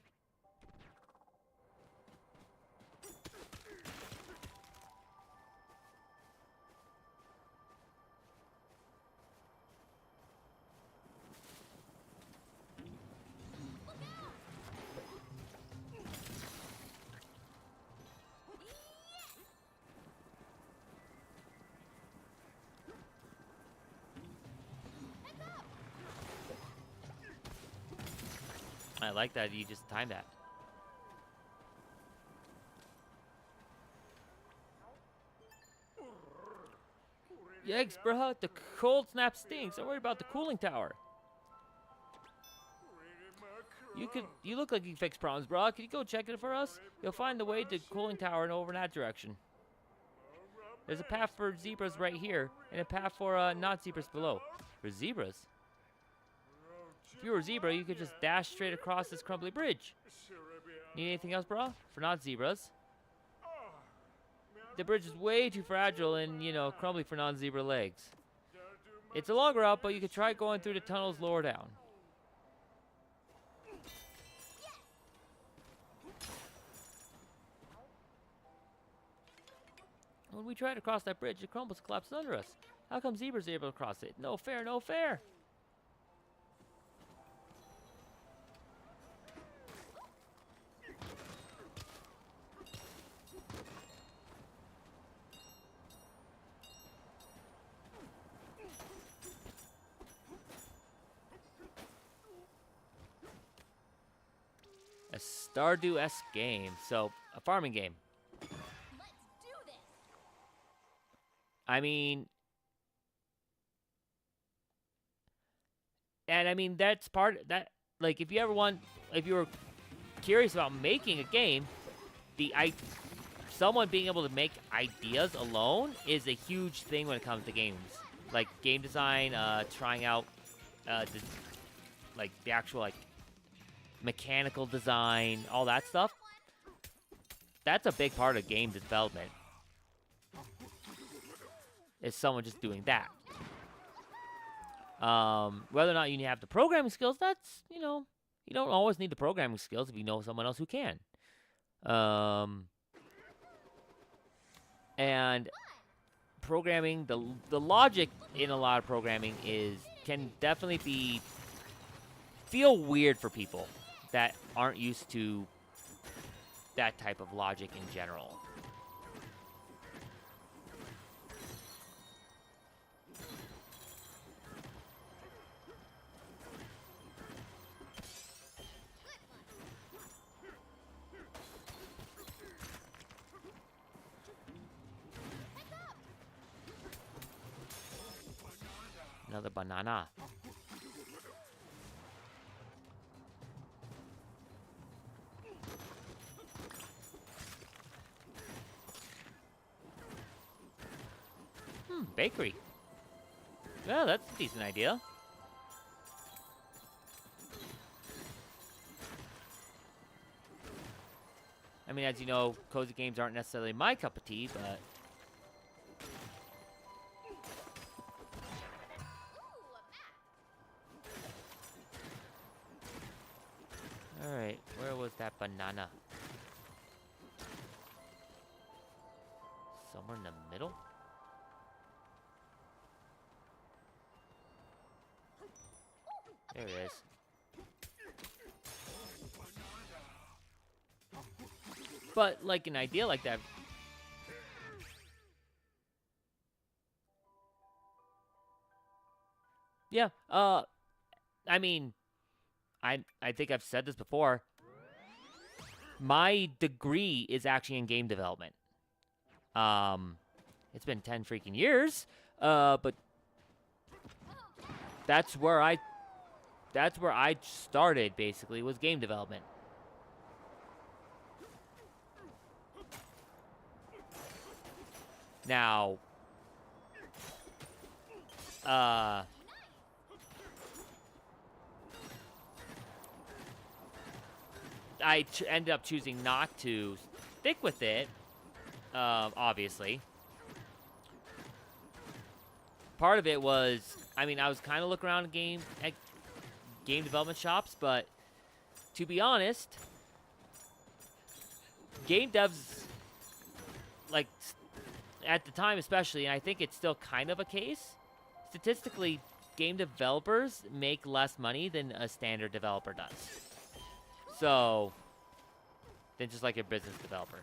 I like that you just timed that. Yikes, bruh. The cold snap stinks. Don't worry about the cooling tower. You look like you can fix problems, bruh. Can you go check it for us? You'll find the way to cooling tower and over in that direction. There's a path for zebras right here, and a path for not zebras below. For zebras? If you were a zebra, you could just dash straight across this crumbly bridge. Need anything else, bro? For not zebras. The bridge is way too fragile and, you know, crumbly for non-zebra legs. It's a longer route, but you could try going through the tunnels lower down. When we tried to cross that bridge, it crumbles, collapses under us. How come zebras are able to cross it? No fair, no fair. A Stardew-esque game, so a farming game. Let's do this. I mean, and I mean that's part that like if you were curious about making a game, someone being able to make ideas alone is a huge thing when it comes to games, like game design, trying out the actual like mechanical design, all that stuff. That's a big part of game development. Is someone just doing that. Whether or not you have the programming skills, that's, you know, you don't always need the programming skills if you know someone else who can. And programming, the logic in a lot of programming can definitely feel weird for people that aren't used to that type of logic in general. Another banana. Bakery. Well, that's a decent idea. I mean, as you know, cozy games aren't necessarily my cup of tea, but... Alright, where was that banana? Somewhere in the middle? There it is. But, like, an idea like that... Yeah, I mean... I think I've said this before. My degree is actually in game development. It's been 10 freaking years, but that's where I started, basically, was game development. Now, I ended up choosing not to stick with it, obviously. Part of it was, I mean, I was kind of looking around at game development shops, but to be honest, game devs, like, at the time especially, and I think it's still kind of a case, statistically, game developers make less money than a standard developer does. So, than just like a business developer.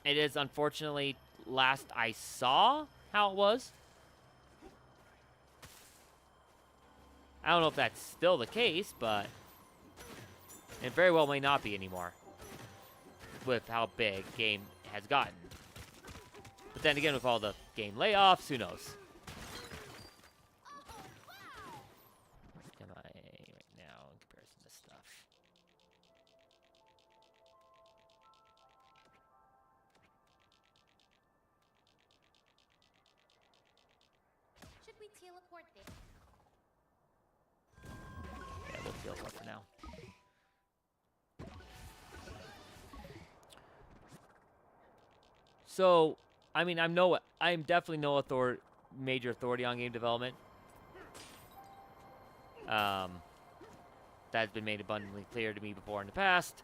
It is, unfortunately, last I saw how it was. I don't know if that's still the case, but it very well may not be anymore with how big game has gotten. But then again, with all the game layoffs. Who knows? Am I right now in comparison to stuff? Should we teleport there? Yeah, we'll teleport for now. So, I mean, I'm definitely no major authority on game development. That's been made abundantly clear to me before in the past.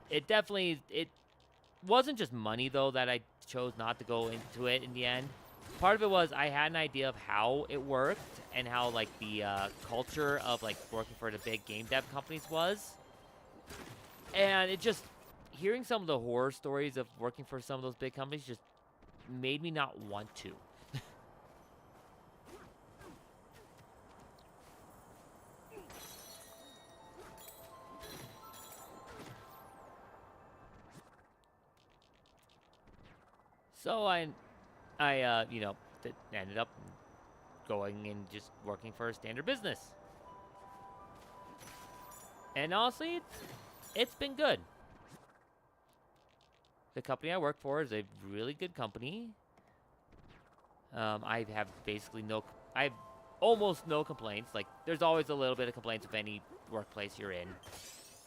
It definitely wasn't just money though that I chose not to go into it in the end. Part of it was I had an idea of how it worked and how like the culture of like working for the big game dev companies was. And it just hearing some of the horror stories of working for some of those big companies just made me not want to. So you know, ended up going and just working for a standard business. And honestly, it's been good. The company I work for is a really good company. I have almost no complaints. Like, there's always a little bit of complaints with any workplace you're in.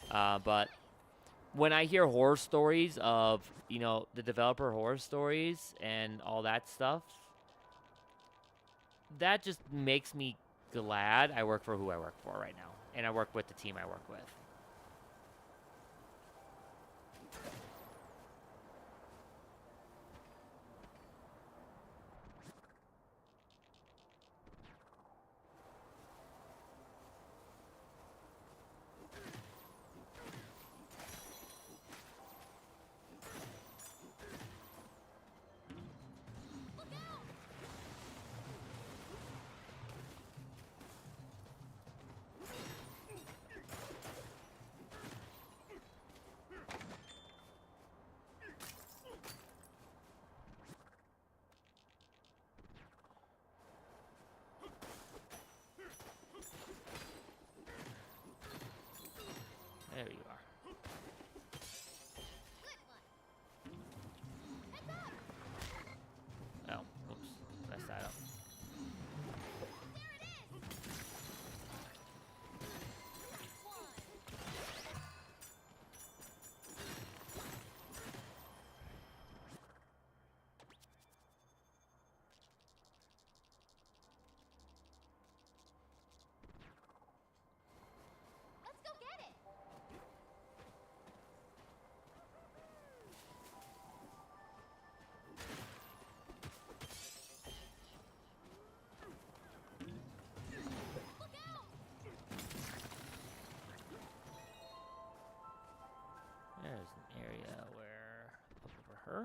But when I hear horror stories of, you know, the developer horror stories and all that stuff, that just makes me glad I work for who I work for right now. And I work with the team I work with. There you are. Oh, oops. Messed that up. Let's go get it. Look out! There's an area where up over her.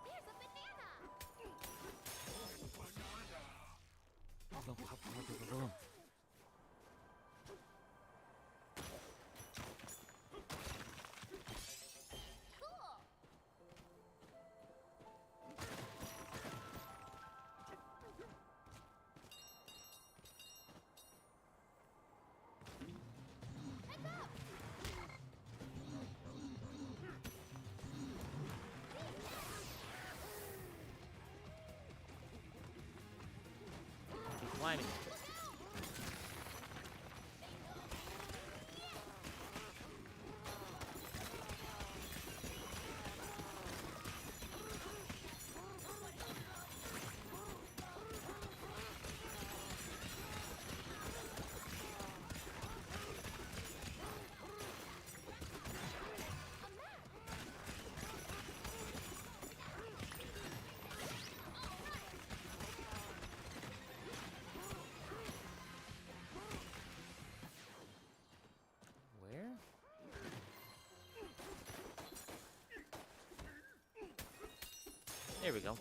There's a banana. Cool. Heads up. Keep climbing. Where? There we go.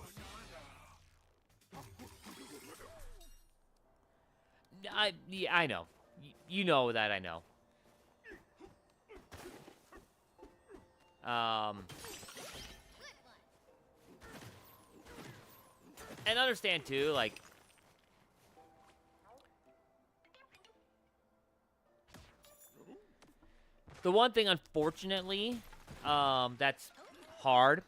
Yeah, I know. You know that I know. And understand too, like, the one thing, unfortunately, that's hard,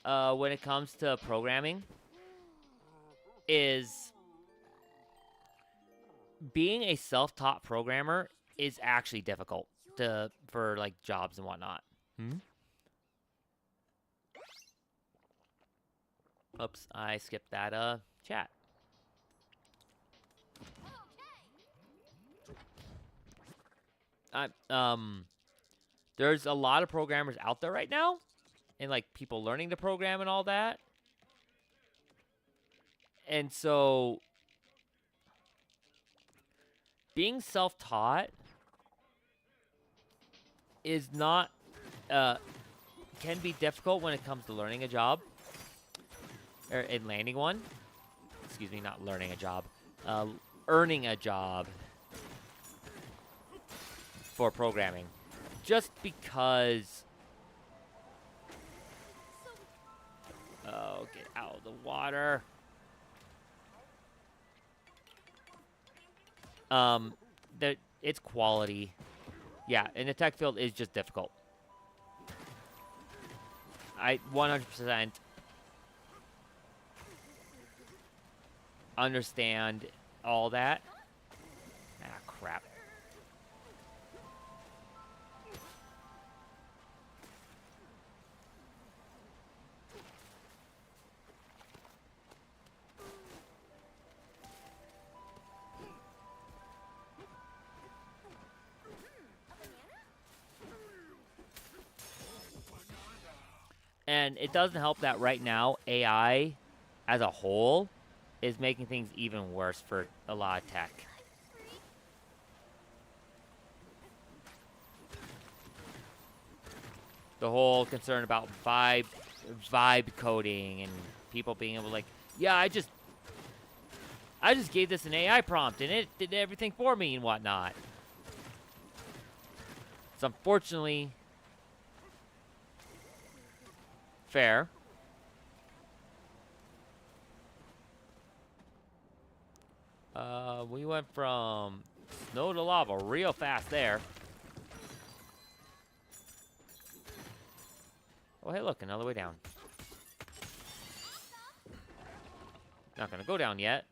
when it comes to programming, is being a self-taught programmer is actually difficult for like jobs and whatnot. Oops, I skipped that chat. There's a lot of programmers out there right now, and like people learning to program and all that. And so being self-taught is not can be difficult when it comes to learning a job or in landing one. Excuse me, not learning a job, earning a job for programming, just because. Oh, get out of the water. That it's quality. Yeah, in the tech field is just difficult. I 100% understand all that. Ah, crap. And it doesn't help that right now AI as a whole is making things even worse for a lot of tech. The whole concern about vibe coding and people being able to, like, yeah, I just gave this an AI prompt and it did everything for me and whatnot. It's unfortunately fair. We went from snow to lava real fast there. Oh, hey, look, another way down. Not gonna go down yet.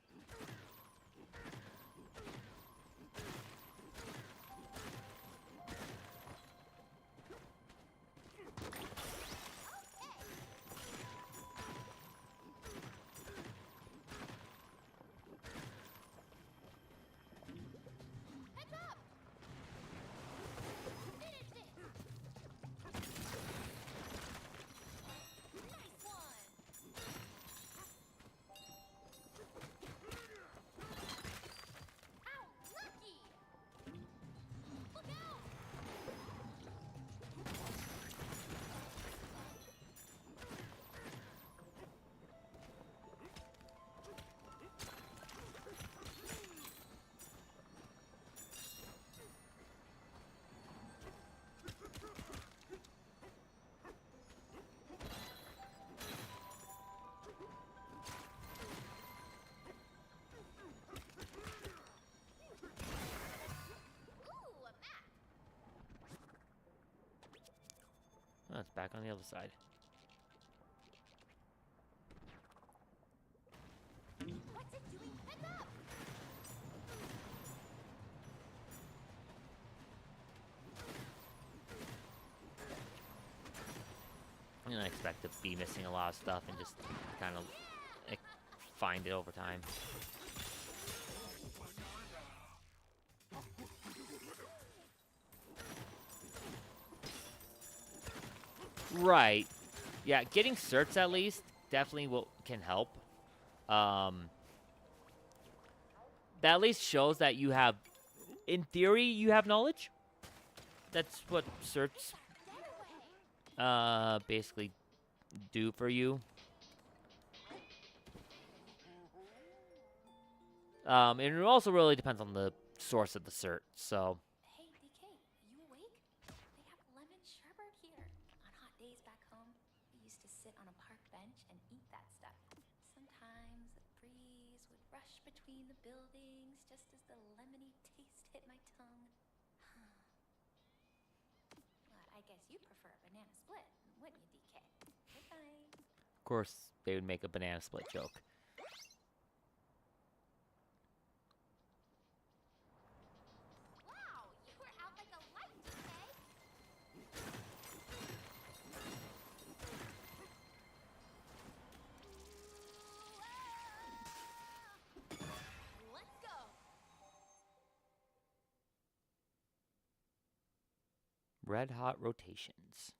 Oh, it's back on the other side. What's it doing? Heads up! I expect to be missing a lot of stuff and just kind of like, find it over time. Right. Yeah, getting certs at least definitely can help. That at least shows that you have, in theory, you have knowledge. That's what certs basically do for you. And it also really depends on the source of the cert. So, Hey, DK, you awake? They have lemon sherbet here. On hot days back home, we used to sit on a park bench and eat that stuff. Sometimes a breeze would rush between the buildings just as the lemony taste hit my tongue. Well, I guess you prefer a banana split, wouldn't you, DK? Good night. of course, they would make a banana split joke. Wow, you were out like a light, DK. Let's go. Red hot rotations.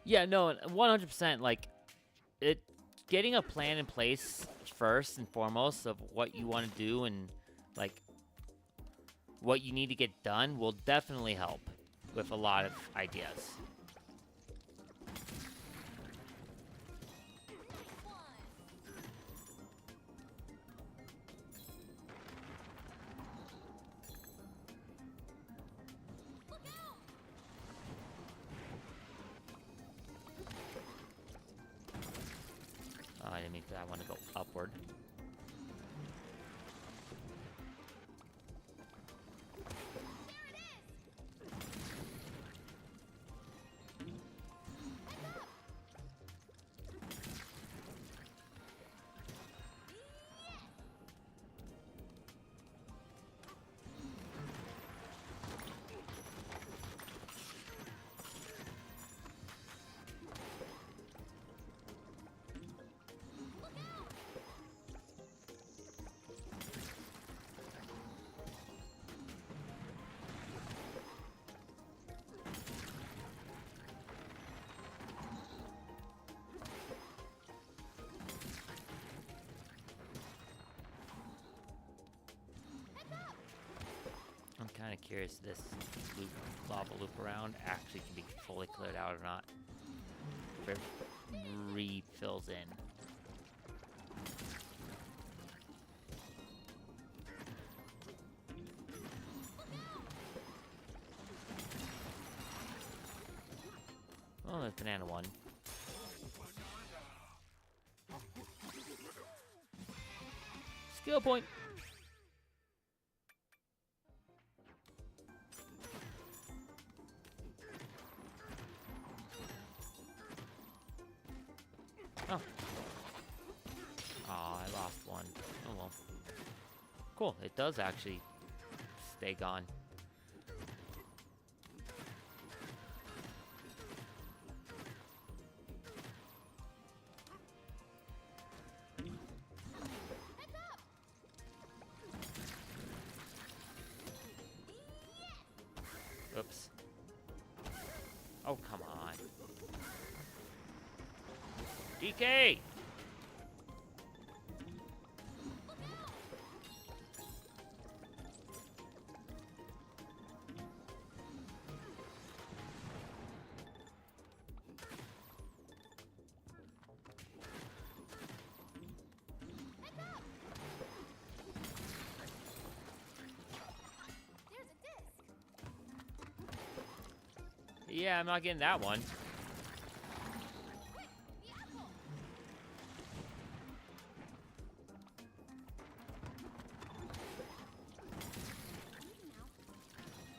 Yeah, no, 100%. Like, it getting a plan in place first and foremost of what you want to do and like what you need to get done will definitely help with a lot of ideas. I didn't mean that. I want to go upward. I'm kind of curious if this loop, lava loop around actually can be fully cleared out or not. If it refills in. Oh, there's banana one. Skill point. Oh. Aw, I lost one. Oh well. Cool, it does actually stay gone. Oops. Oh, come on. DK! There's a disc. Yeah, I'm not getting that one. Quick, the apple. Easy now. Look out!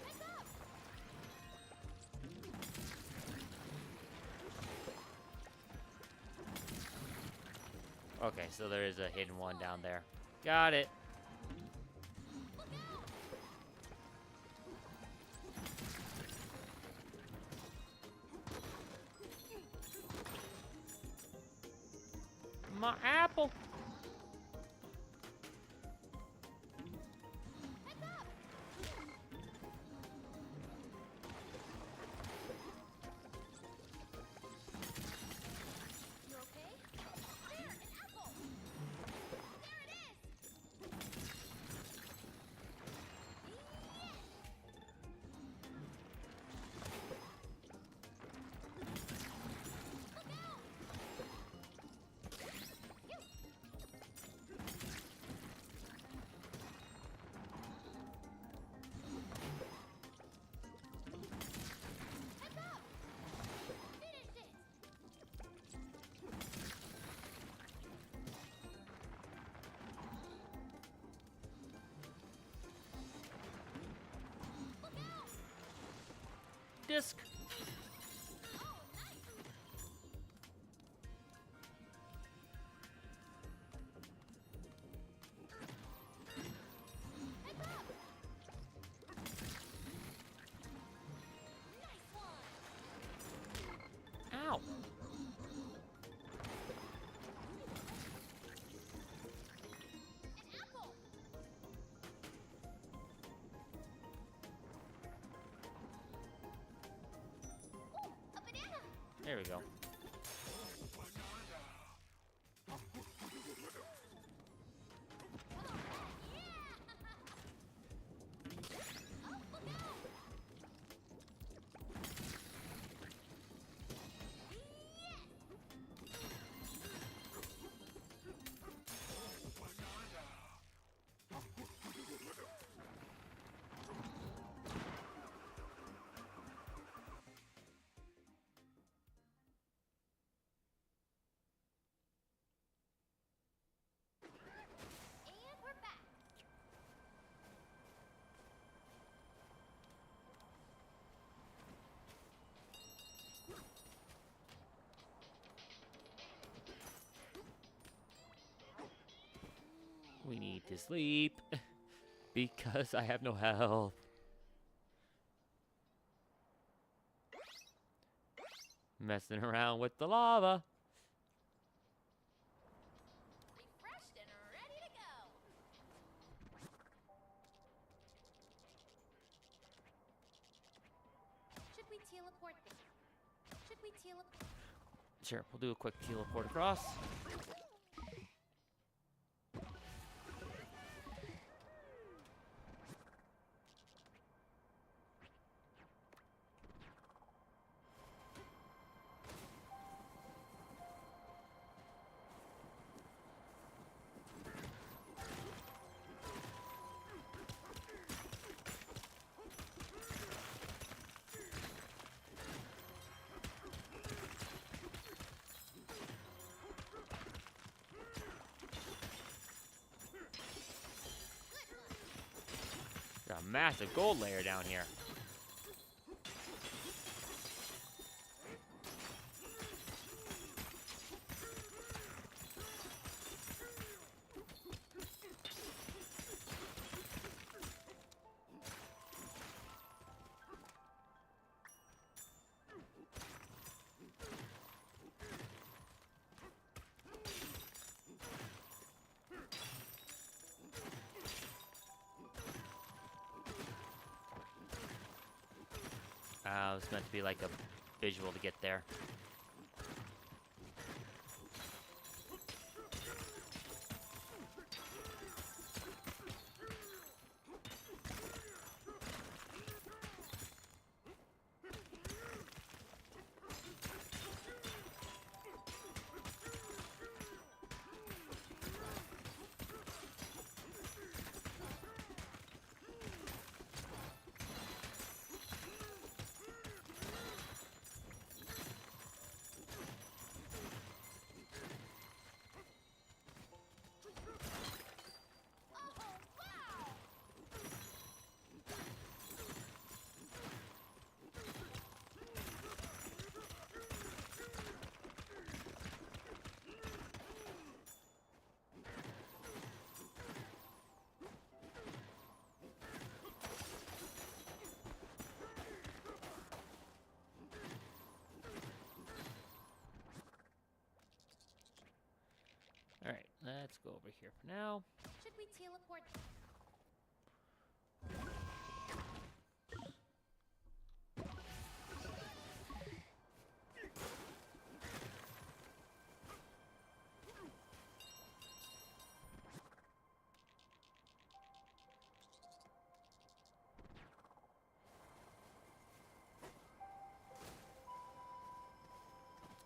Heads up! Okay, so there is a hidden one down there. Got it. My apple. You okay? There, an apple! disc. Ow. A banana. There we go. And we're back. We need to sleep because I have no health. Messing around with the lava. Refreshed and ready to go. Should we teleport there? Should we teleport? Sure, we'll do a quick teleport across. Got a massive gold layer down here. It was meant to be like a visual to get there. Alright, let's go over here for now. Should we teleport?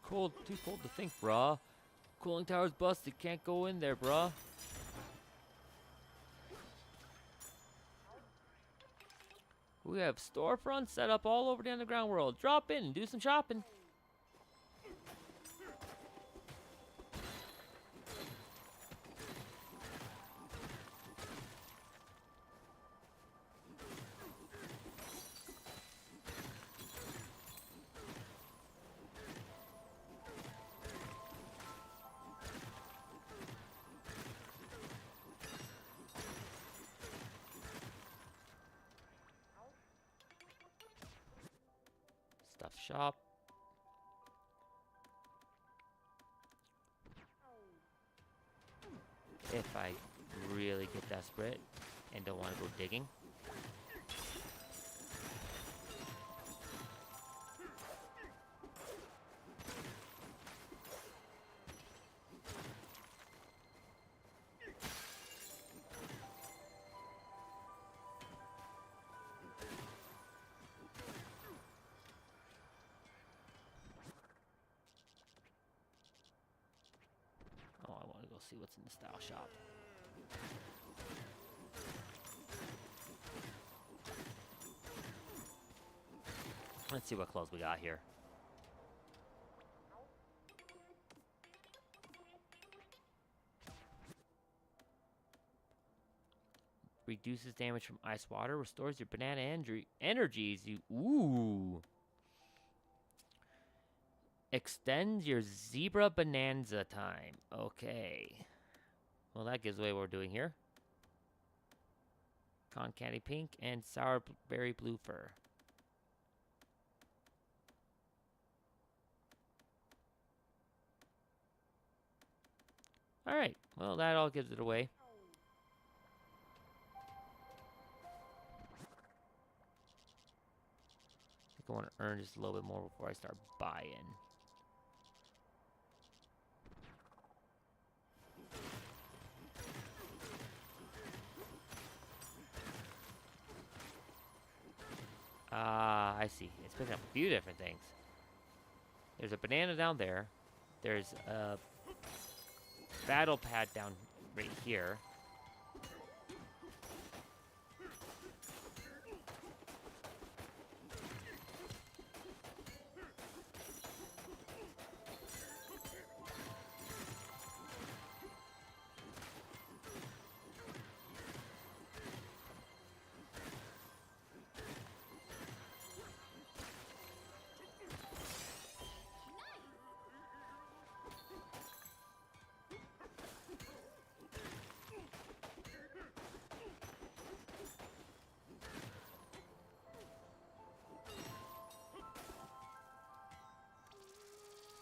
Cold, too cold to think, brah. Cooling tower's busted, can't go in there, bruh. We have storefronts set up all over the underground world. Drop in and do some shopping. stuff shop. If I really get desperate and don't want to go digging. Oh, I want to go see what's in the style shop. Let's see what clothes we got here. Reduces damage from ice water. Restores your banana energies. Ooh. Extends your zebra bonanza time. Okay. Well, that gives away what we're doing here. Con candy pink and sour berry blue fur. Alright, well, that all gives it away. I think I want to earn just a little bit more before I start buying. Ah, I see. It's picking up a few different things. There's a banana down there. There's a battle pad down right here.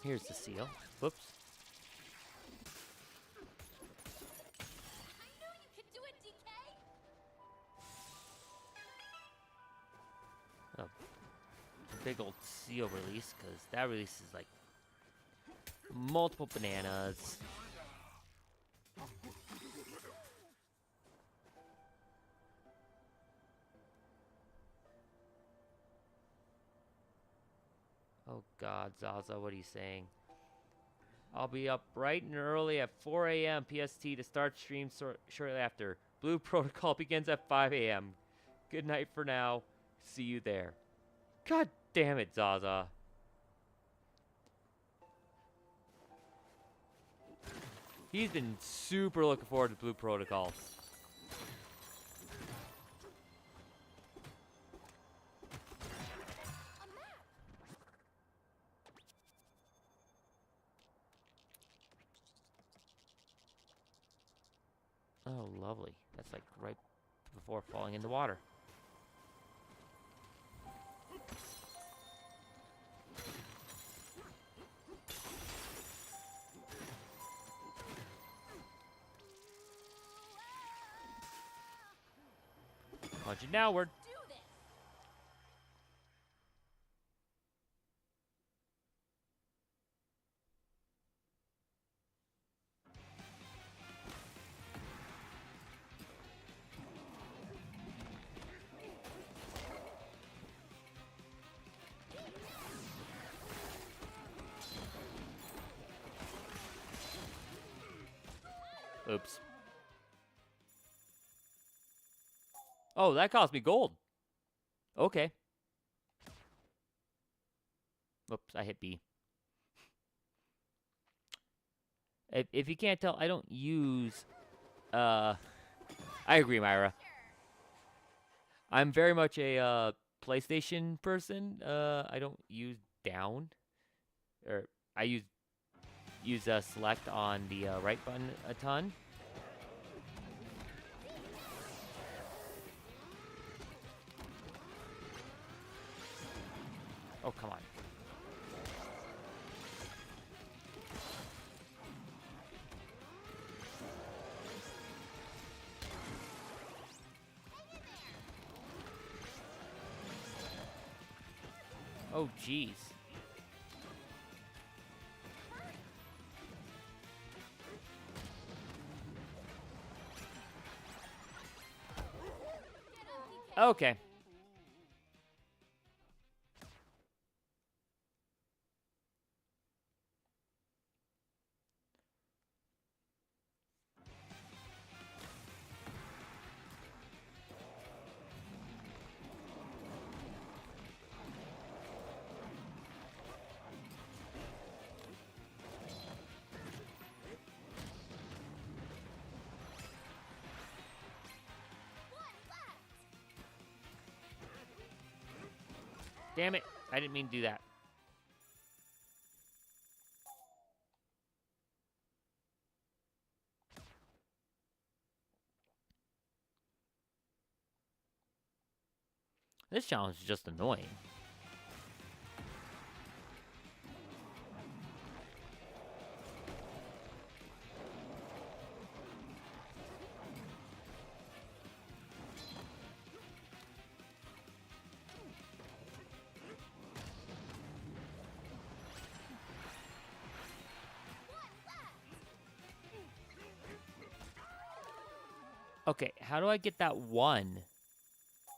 Here's the seal. Whoops. I knew you could do it, DK. A big old seal release, because that releases like multiple bananas. Oh God, Zaza, what are you saying? I'll be up bright and early at 4 a.m. PST to start stream shortly after. Blue Protocol begins at 5 a.m. Good night for now. See you there. God damn it, Zaza. He's been super looking forward to Blue Protocol. Oh, lovely. That's like right before falling in the water. Punching downward. Do this. Oops. Oh, that cost me gold. Okay. Oops, I hit B. If you can't tell, I don't use... I agree, Myra. I'm very much a PlayStation person. I don't use down. Or I use select on the right button a ton. Oh, come on. Oh, jeez. Okay. Damn it. I didn't mean to do that. This challenge is just annoying. Okay, how do I get that one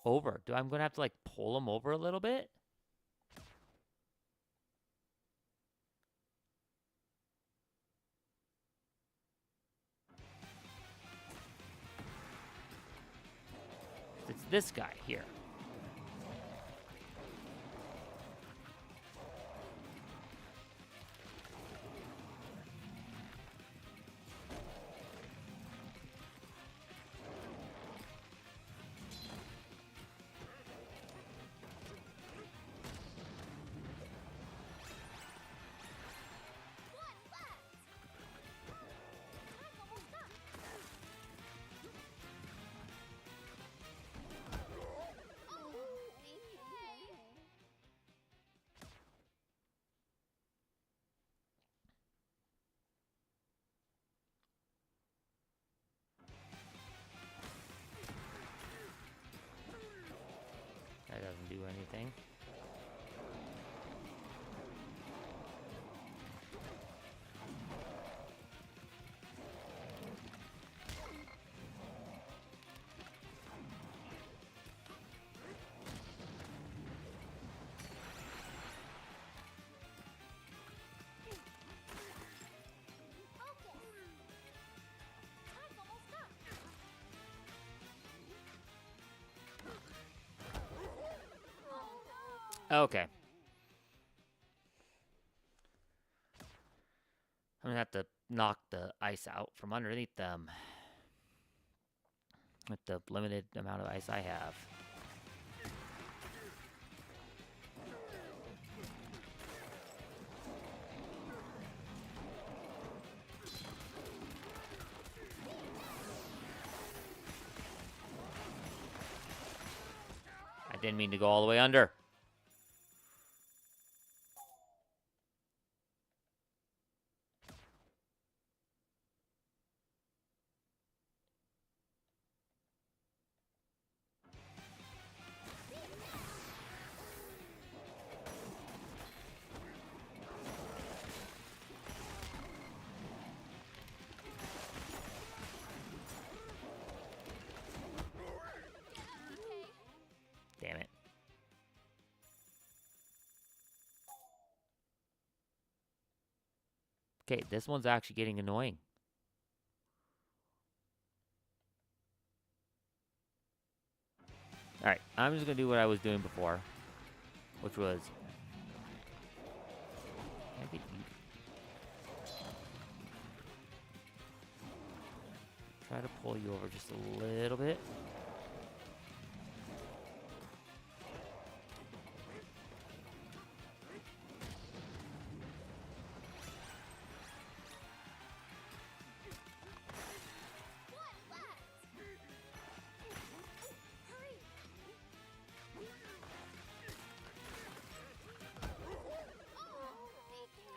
over? I'm gonna have to like pull him over a little bit? It's this guy here. That doesn't do anything. Okay. I'm gonna have to knock the ice out from underneath them with the limited amount of ice I have. I didn't mean to go all the way under. Damn it. Okay, this one's actually getting annoying. Alright, I'm just gonna do what I was doing before, which was... Can I get you? Try to pull you over just a little bit.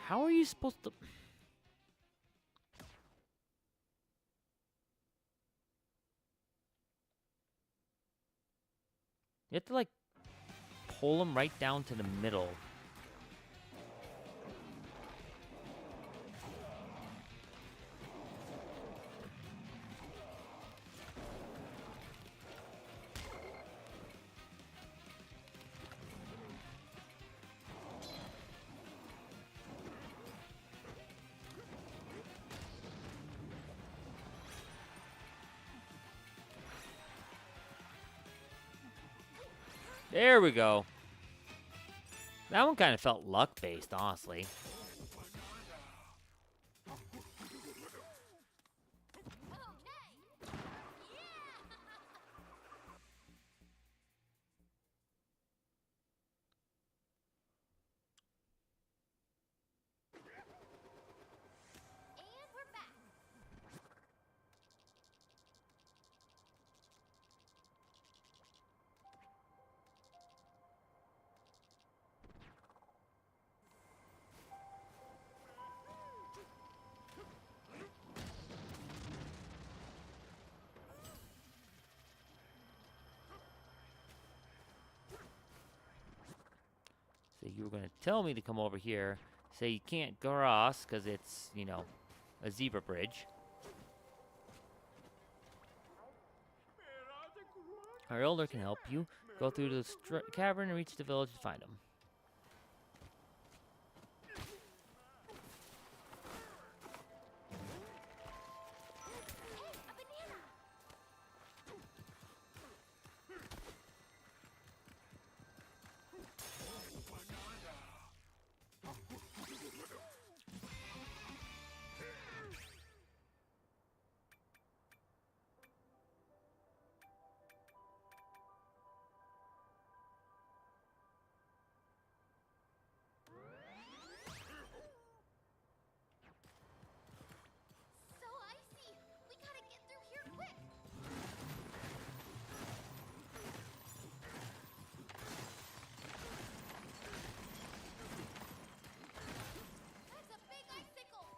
How are you supposed to... You have to, like, pull them right down to the middle There we go. That one kind of felt luck-based, honestly. And we're back. So you were going to tell me to come over here. Say you can't cross because it's, you know, a zebra bridge. Our elder can help you. Go through the cavern and reach the village to find him. Hey, a banana! So icy! We gotta get through here quick! That's a big icicle!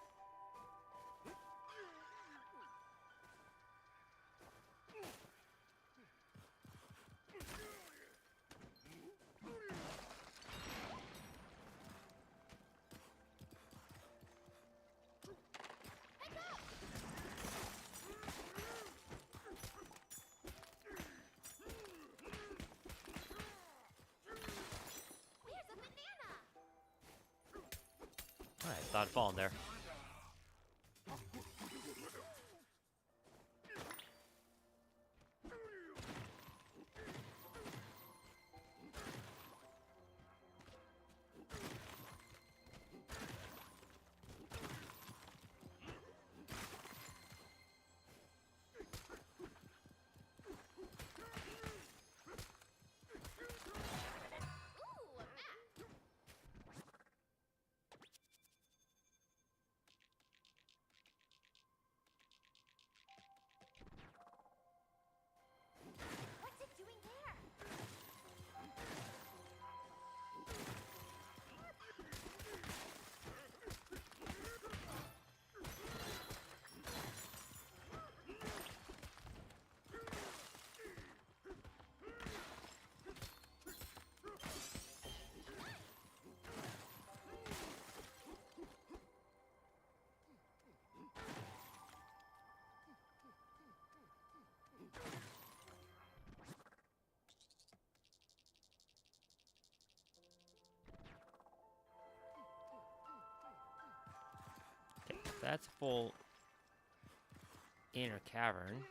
Heads up! There's a banana! Alright, thought I'd fallen there. Ooh, a map! What's it doing there? Okay, so that's a full inner cavern.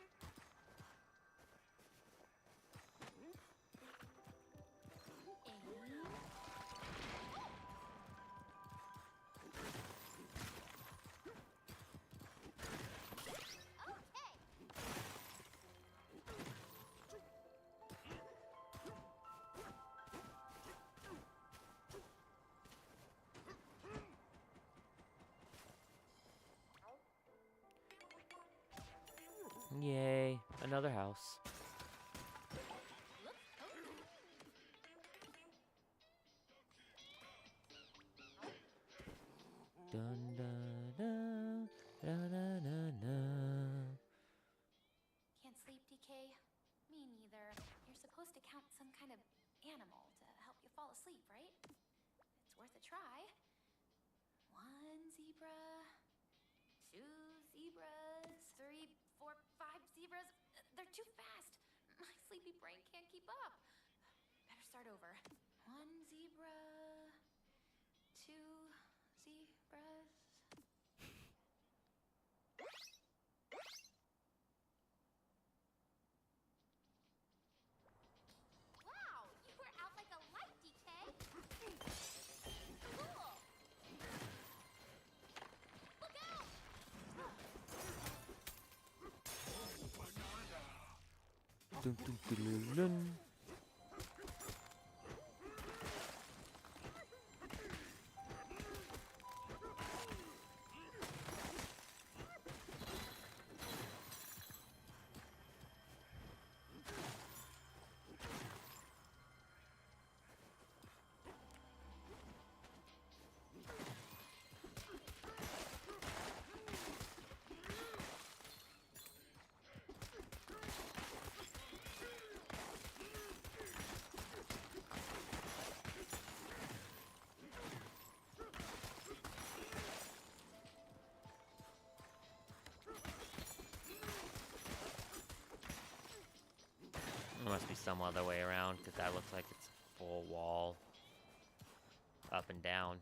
Okay! Yay, another house. Looks cozy. Dun da da da da da da. Can't sleep, DK? Me neither. You're supposed to count some kind of animal to help you fall asleep, right? It's worth a try. 1 zebra, 2 zebras, 3, 4, 5 zebras. They're too fast. My sleepy brain can't keep up. Better start over. 1 zebra, 2 zebras. Wow, you were Dun, dun, dun, dun. There must be some other way around, because that looks like it's a full wall. Up and down.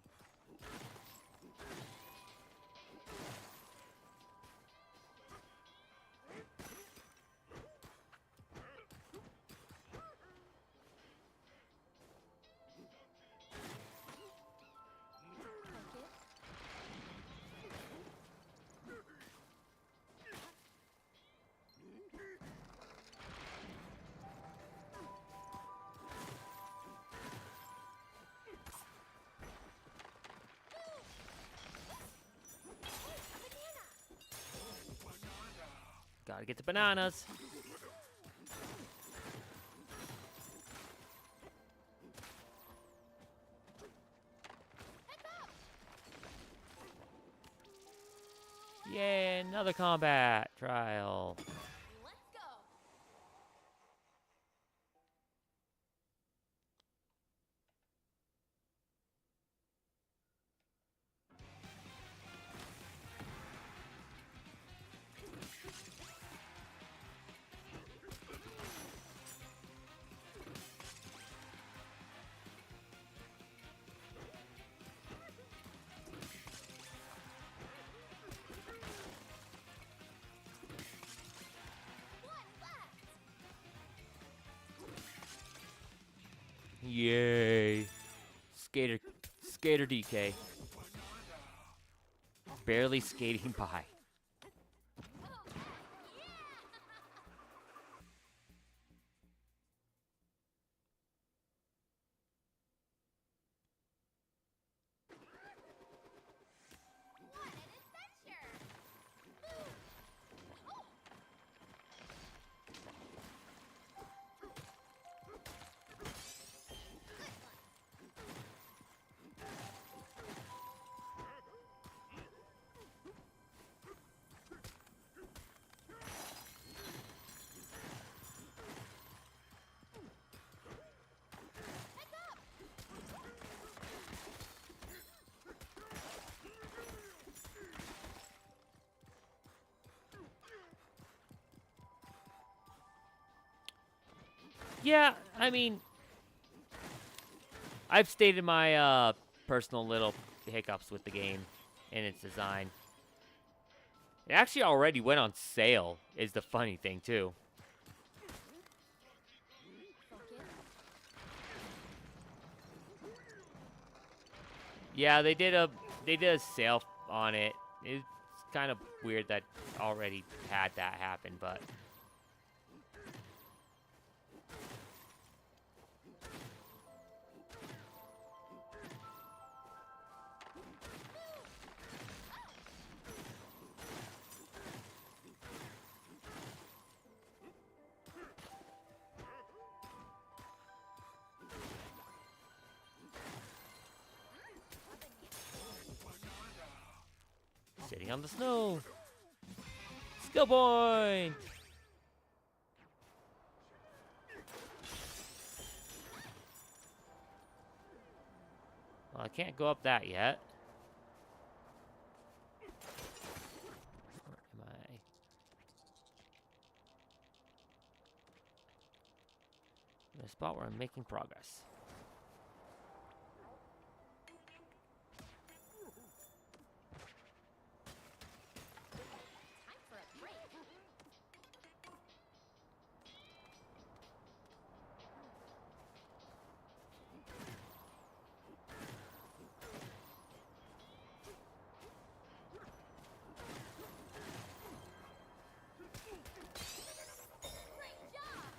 Gotta get the bananas. Yay, another combat trial. Let's go. Yay. Skater DK. Barely skating by. What an adventure! Yeah, I mean, I've stated my personal little hiccups with the game and its design. It actually already went on sale, is the funny thing too. Yeah, they did a sale on it. It's kind of weird that already had that happen, but sitting on the snow. Skill point! Well, I can't go up that yet. Where am I? In a spot where I'm making progress. Time for a break. Great job!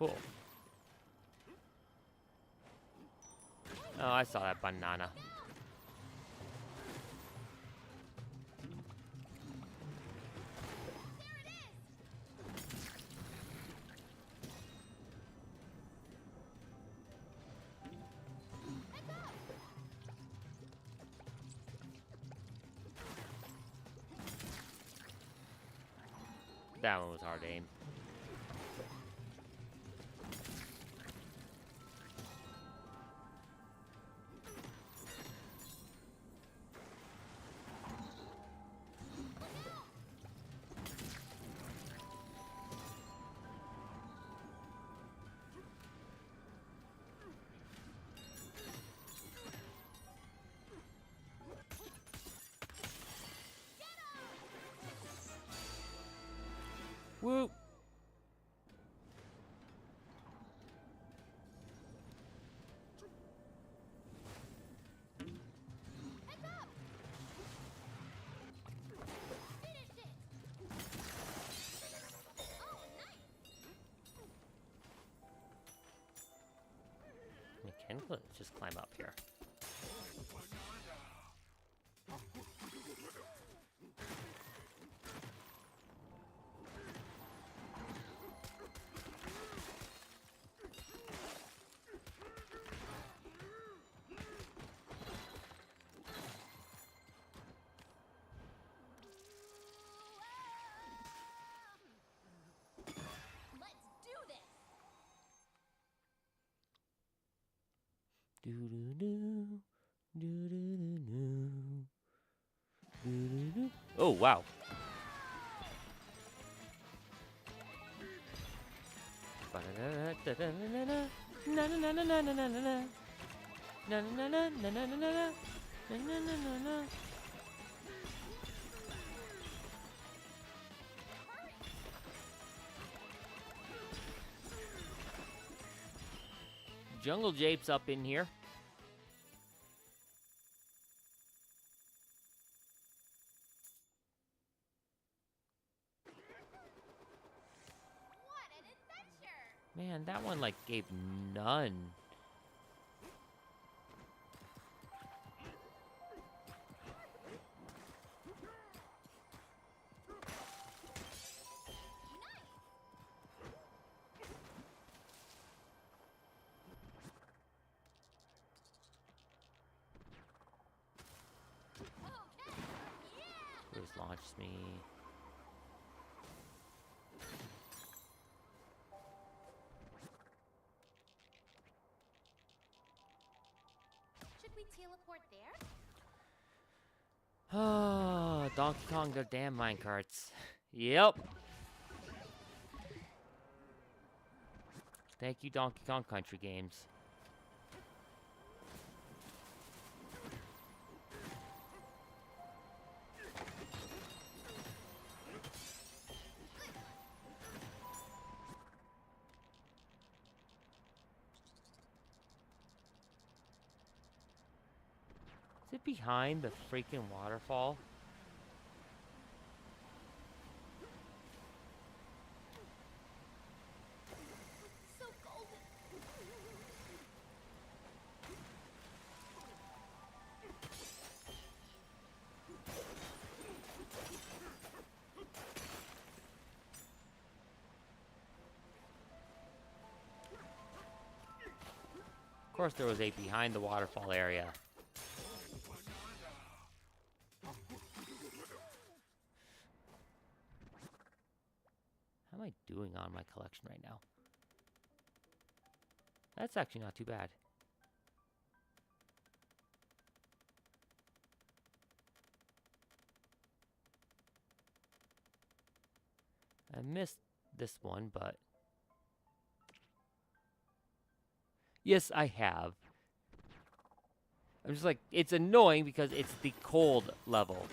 Cool. Oh, I saw that banana. That one was hard to aim. Whoop. Mechanical, just climb up here. Let's do this. Do do do do do do do do. Oh wow! Na na na na na na na na na na na na na na na na na na. Jungle Jape's up in here. What an adventure! Man, that one like gave none. Okay. Yeah. It just launched me. Should we teleport there? Oh, Donkey Kong, their damn minecarts. Yep. Thank you, Donkey Kong Country Games. Is it behind the freaking waterfall? So golden. Of course there was a behind the waterfall area. How am I doing on my collection right now? That's actually not too bad. I missed this one, but... Yes, I have. I'm just like, it's annoying because it's the cold level.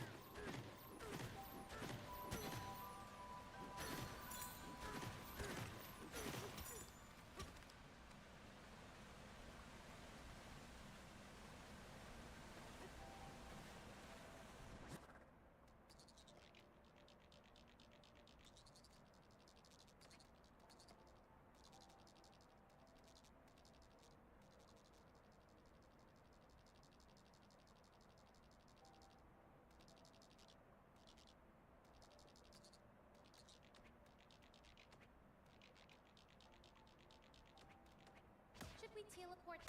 teleport?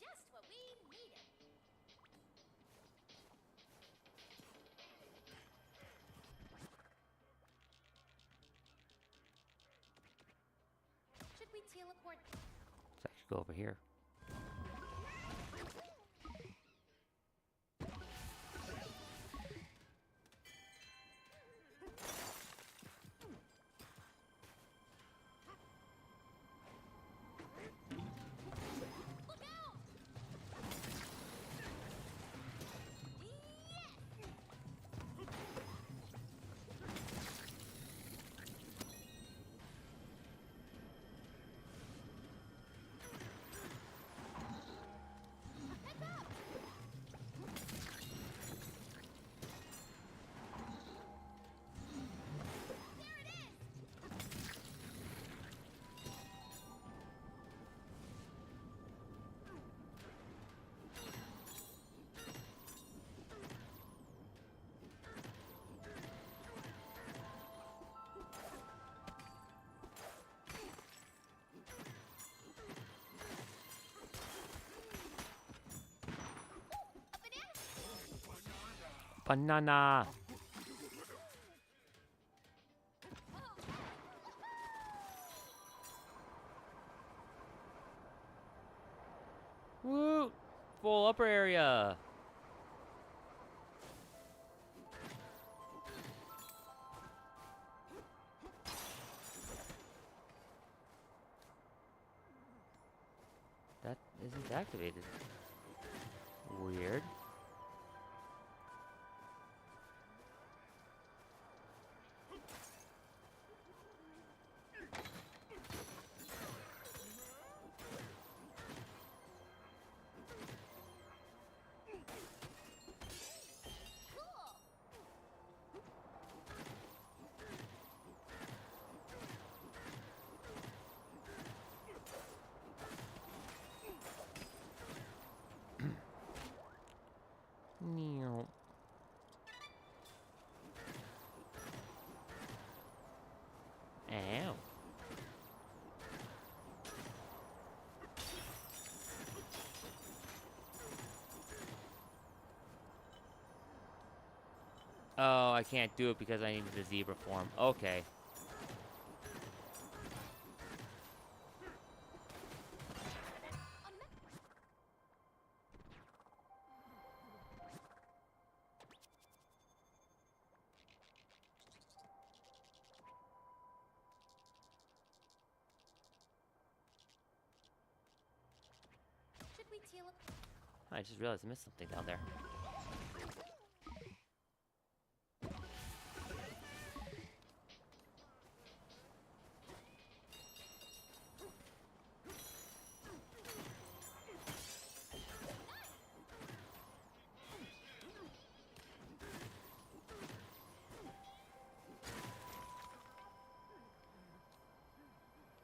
Just what we needed. Should we teleport? Let's actually go over here. Look out! Heads up! There it is! A banana! Banana. Woo! Full upper area. That isn't activated. Weird. Cool! Meow. Ow. Oh, I can't do it because I needed the zebra form. Okay. A me- Should we teleport? I just realized I missed something down there.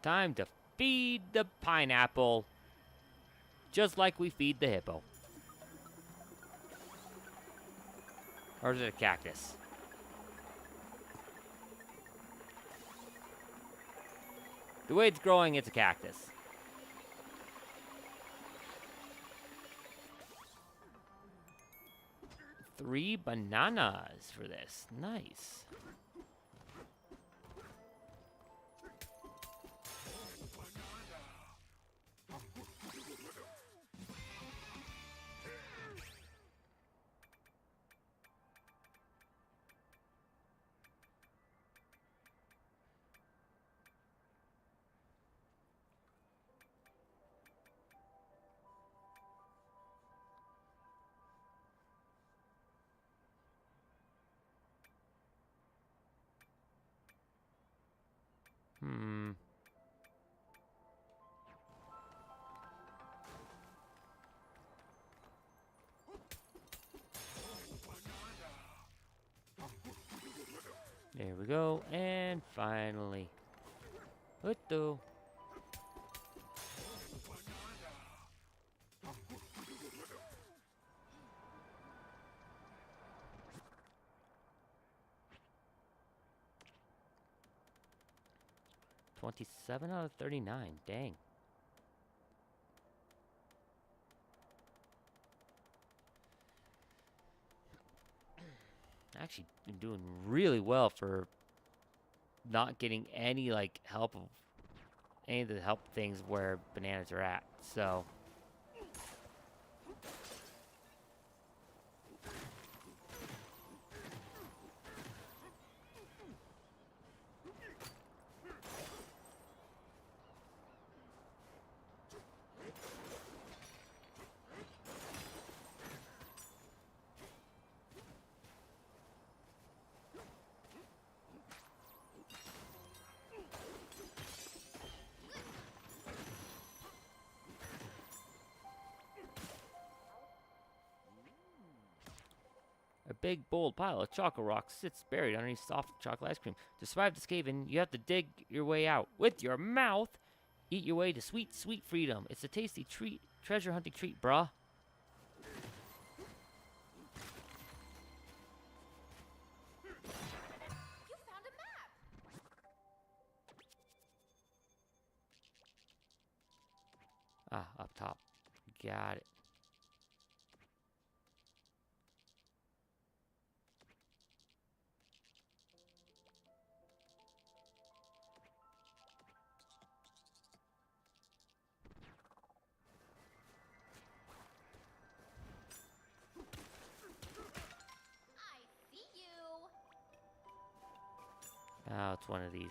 Time to feed the pineapple. Just like we feed the hippo. Or is it a cactus? The way it's growing, it's a cactus. Three bananas for this. Nice. Hmm. There we go. And finally. Hutto. $27 out of 39. Dang. Actually been doing really well for not getting any like help of any of the help things where bananas are at. So a big bold pile of chocolate rocks sits buried underneath soft chocolate ice cream. To survive this cave-in, you have to dig your way out with your mouth. Eat your way to sweet, sweet freedom. It's a tasty treat, treasure hunting treat, bruh. You found a map! Ah, up top. Got it. I see you! Oh, it's one of these.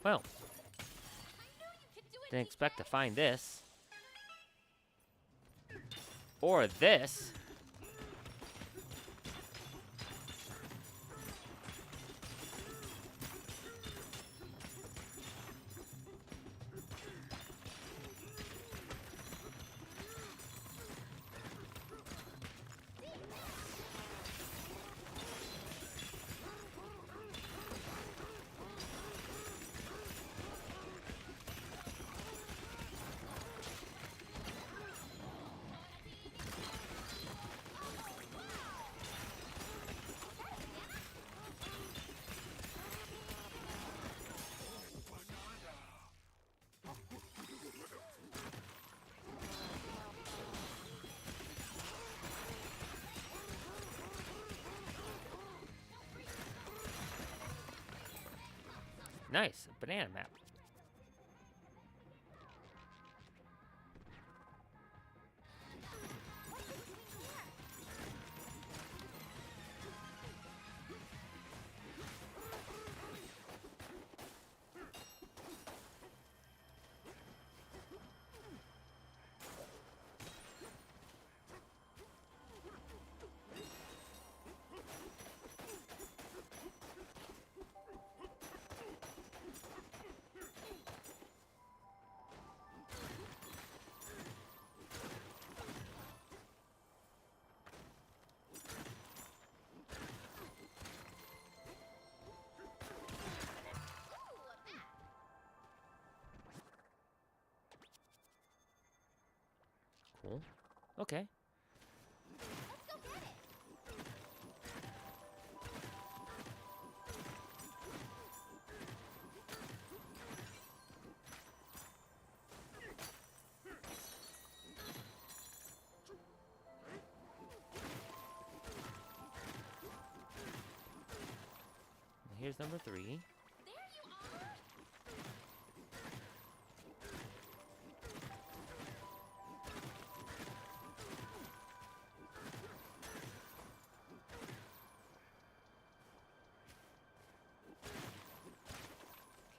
Well, didn't expect to find this. Or this. Nice, a banana map. Cool. Okay. here's number 3. There you are!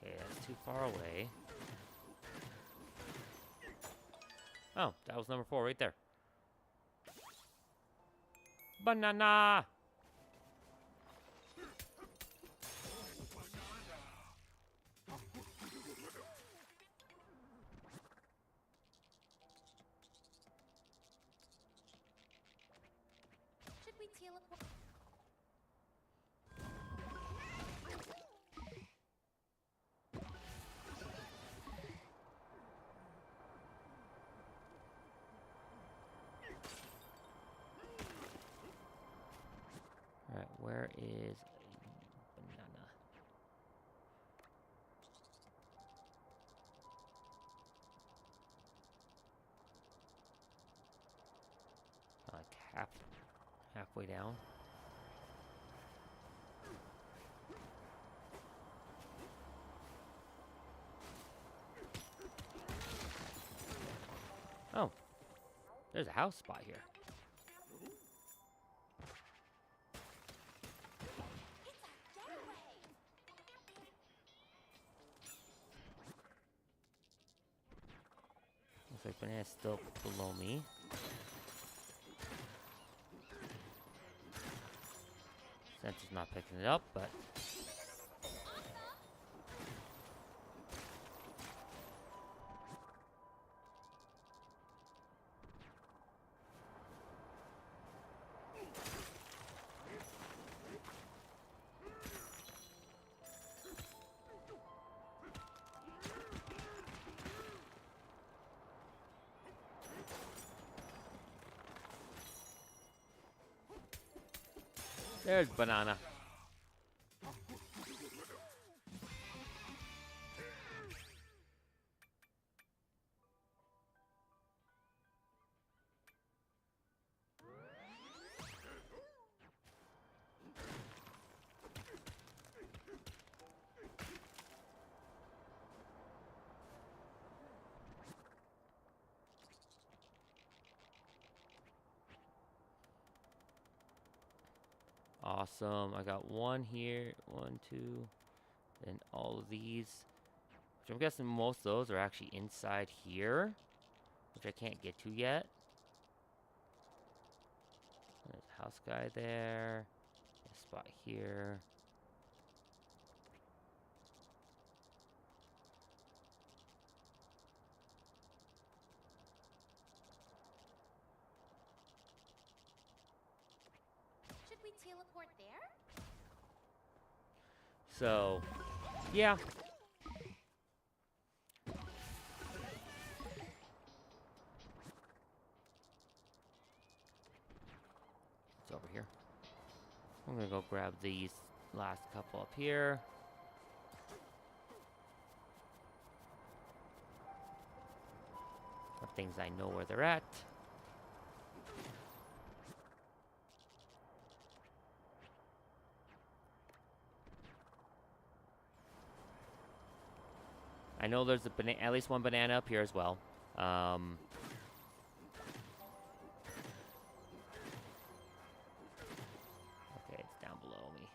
Okay, that's too far away. Oh, that was number 4 right there. Banana! Should we teleport? Alright, where is banana? Like halfway down. Oh, there's a house spot here. It's our getaway! Looks like banana's still below me. Sensor's not picking it up, but there's banana. Awesome. I got one here, 1, 2, and all of these. Which I'm guessing most of those are actually inside here, which I can't get to yet. There's a house guy there. A spot here. Should we teleport there? So, yeah. It's over here. I'm gonna go grab these last couple up here. Or things I know where they're at. I know there's a at least one banana up here as well. Okay, it's down below me.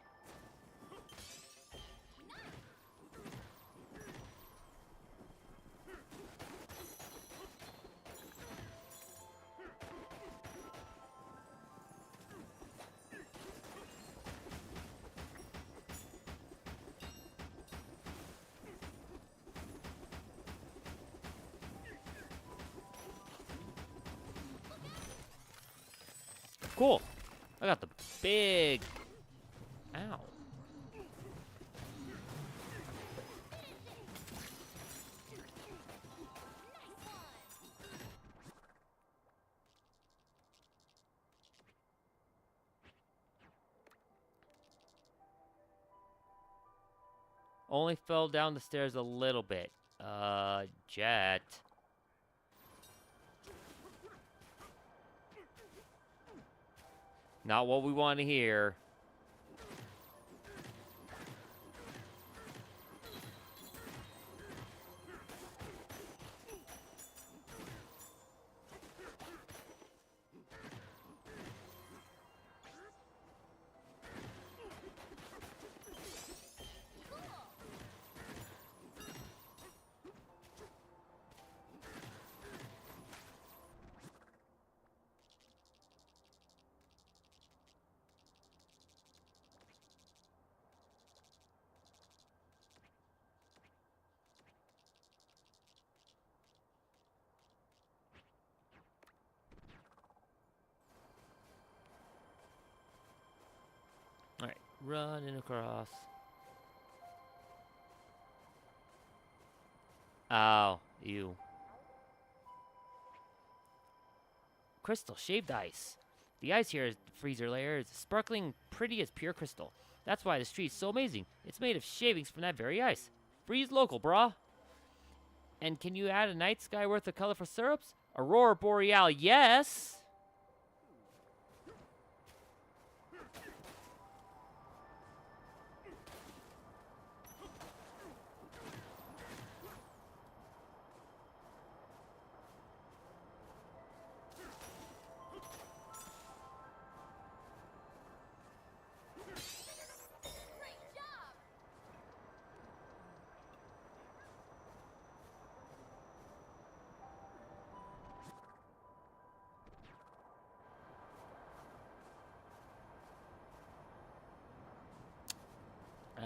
Cool. I got the big... Ow. Only fell down the stairs a little bit. Jet. Not what we want to hear. Running across. Oh, ew. Crystal shaved ice. The ice here, the freezer layer, is sparkling pretty as pure crystal. That's why the street's so amazing. It's made of shavings from that very ice. Freeze local, brah. And can you add a night sky worth of colorful syrups? Aurora Boreal, yes.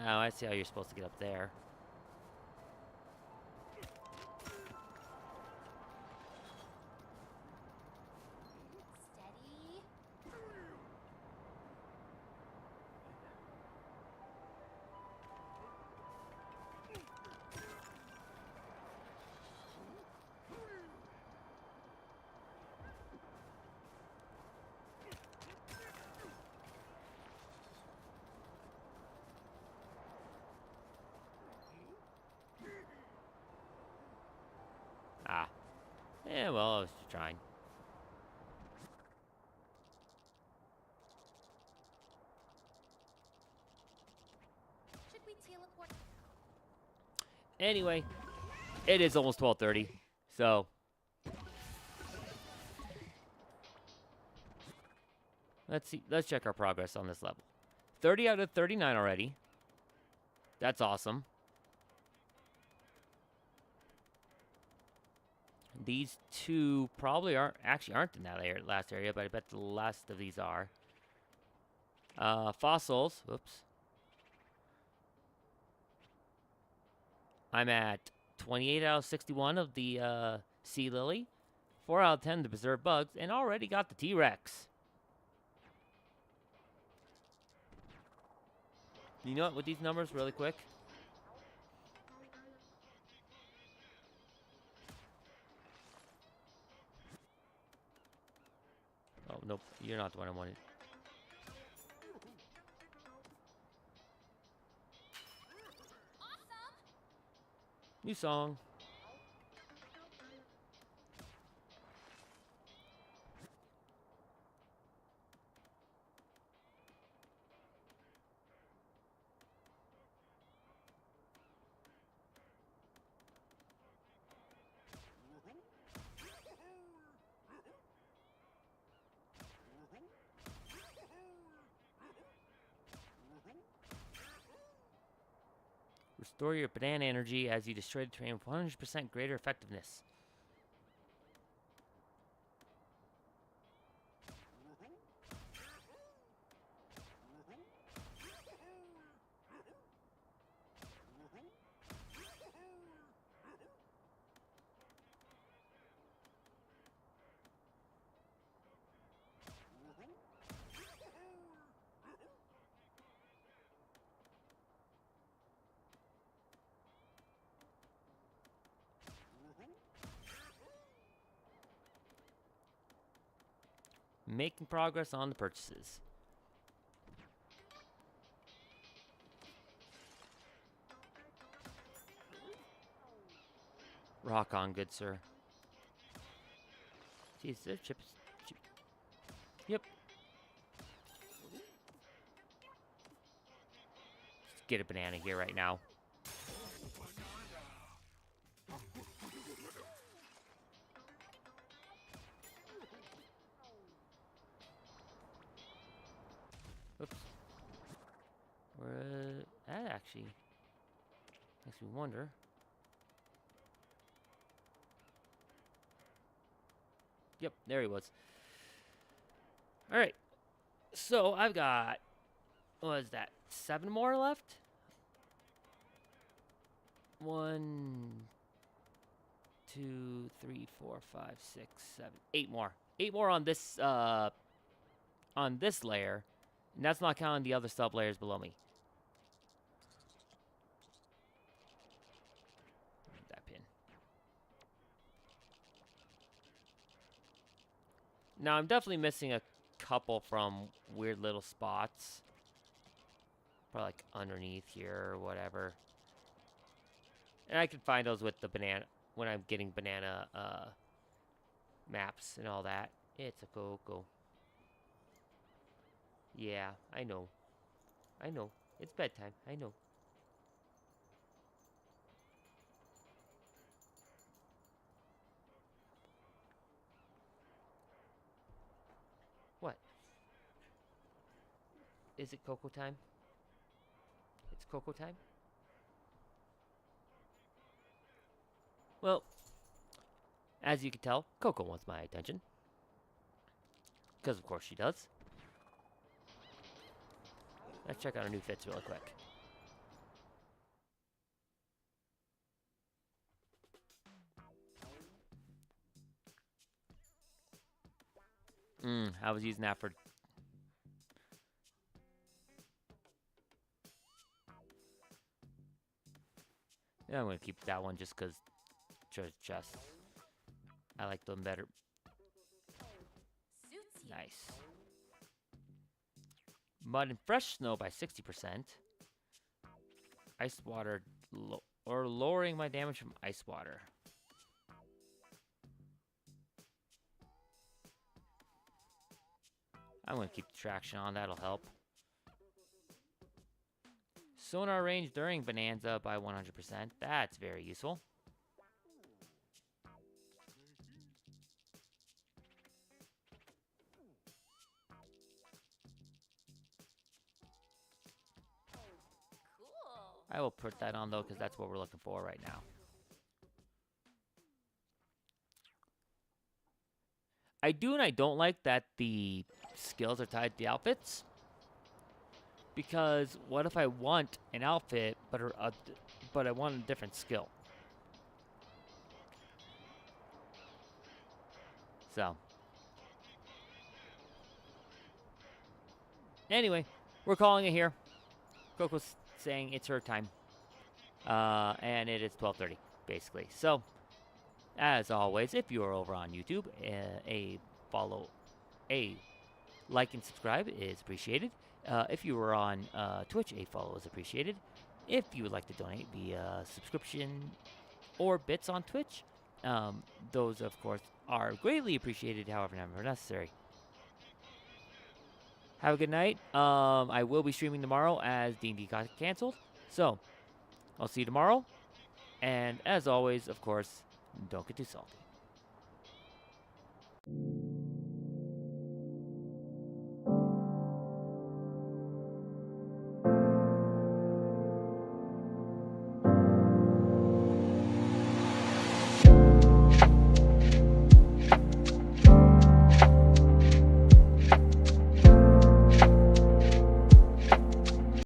Oh, I see how you're supposed to get up there. Steady. Ah. Yeah, well, I was trying. Should we teleport? Anyway, it is almost 12:30, so let's see. Let's check our progress on this level. 30 out of 39 already. That's awesome. These two probably aren't in that last area, but I bet the last of these are. Fossils. Whoops. I'm at 28 out of 61 of the sea lily, 4 out of 10 the preserved bugs, and already got the T-Rex. You know what? With these numbers, really quick. Oh, nope. You're not the one I wanted. Awesome. New song. Restore your banana energy as you destroy the terrain with 100% greater effectiveness. Making progress on the purchases. Rock on, good sir. Jeez, their chips. Yep. Just get a banana here right now. Oops. That actually makes me wonder. Yep, there he was. All right. So I've got, what is that, 7 more left? 1, 2, 3, 4, 5, 6, 7, 8 more. 8 more on this layer. And that's not counting the other sub layers below me. That pin. Now, I'm definitely missing a couple from weird little spots. Probably like underneath here or whatever. And I can find those with the banana, when I'm getting banana maps and all that. It's a Coco. Yeah, I know. I know. It's bedtime. I know. What? Is it Coco time? It's Coco time? Well, as you can tell, Coco wants my attention. Because of course she does. Let's check out our new fits really quick. I was using that for... Yeah, I'm going to keep that one just because just I like them better. Nice. Mud and fresh snow by 60%. Ice water or lowering my damage from ice water. I'm going to keep the traction on. That'll help. Sonar range during Bonanza by 100%. That's very useful. Cool. I will put that on though because that's what we're looking for right now. I do and I don't like that the skills are tied to the outfits. Because what if I want an outfit, but I want a different skill? So. Anyway, we're calling it here. Coco's saying it's her time. And it is 12:30, basically. So, as always, if you are over on YouTube, a like and subscribe is appreciated. If you are on Twitch, a follow is appreciated. If you would like to donate via subscription or bits on Twitch, those, of course, are greatly appreciated, however, never necessary. Have a good night. I will be streaming tomorrow as D&D got canceled. So, I'll see you tomorrow. And as always, of course, don't get too salty.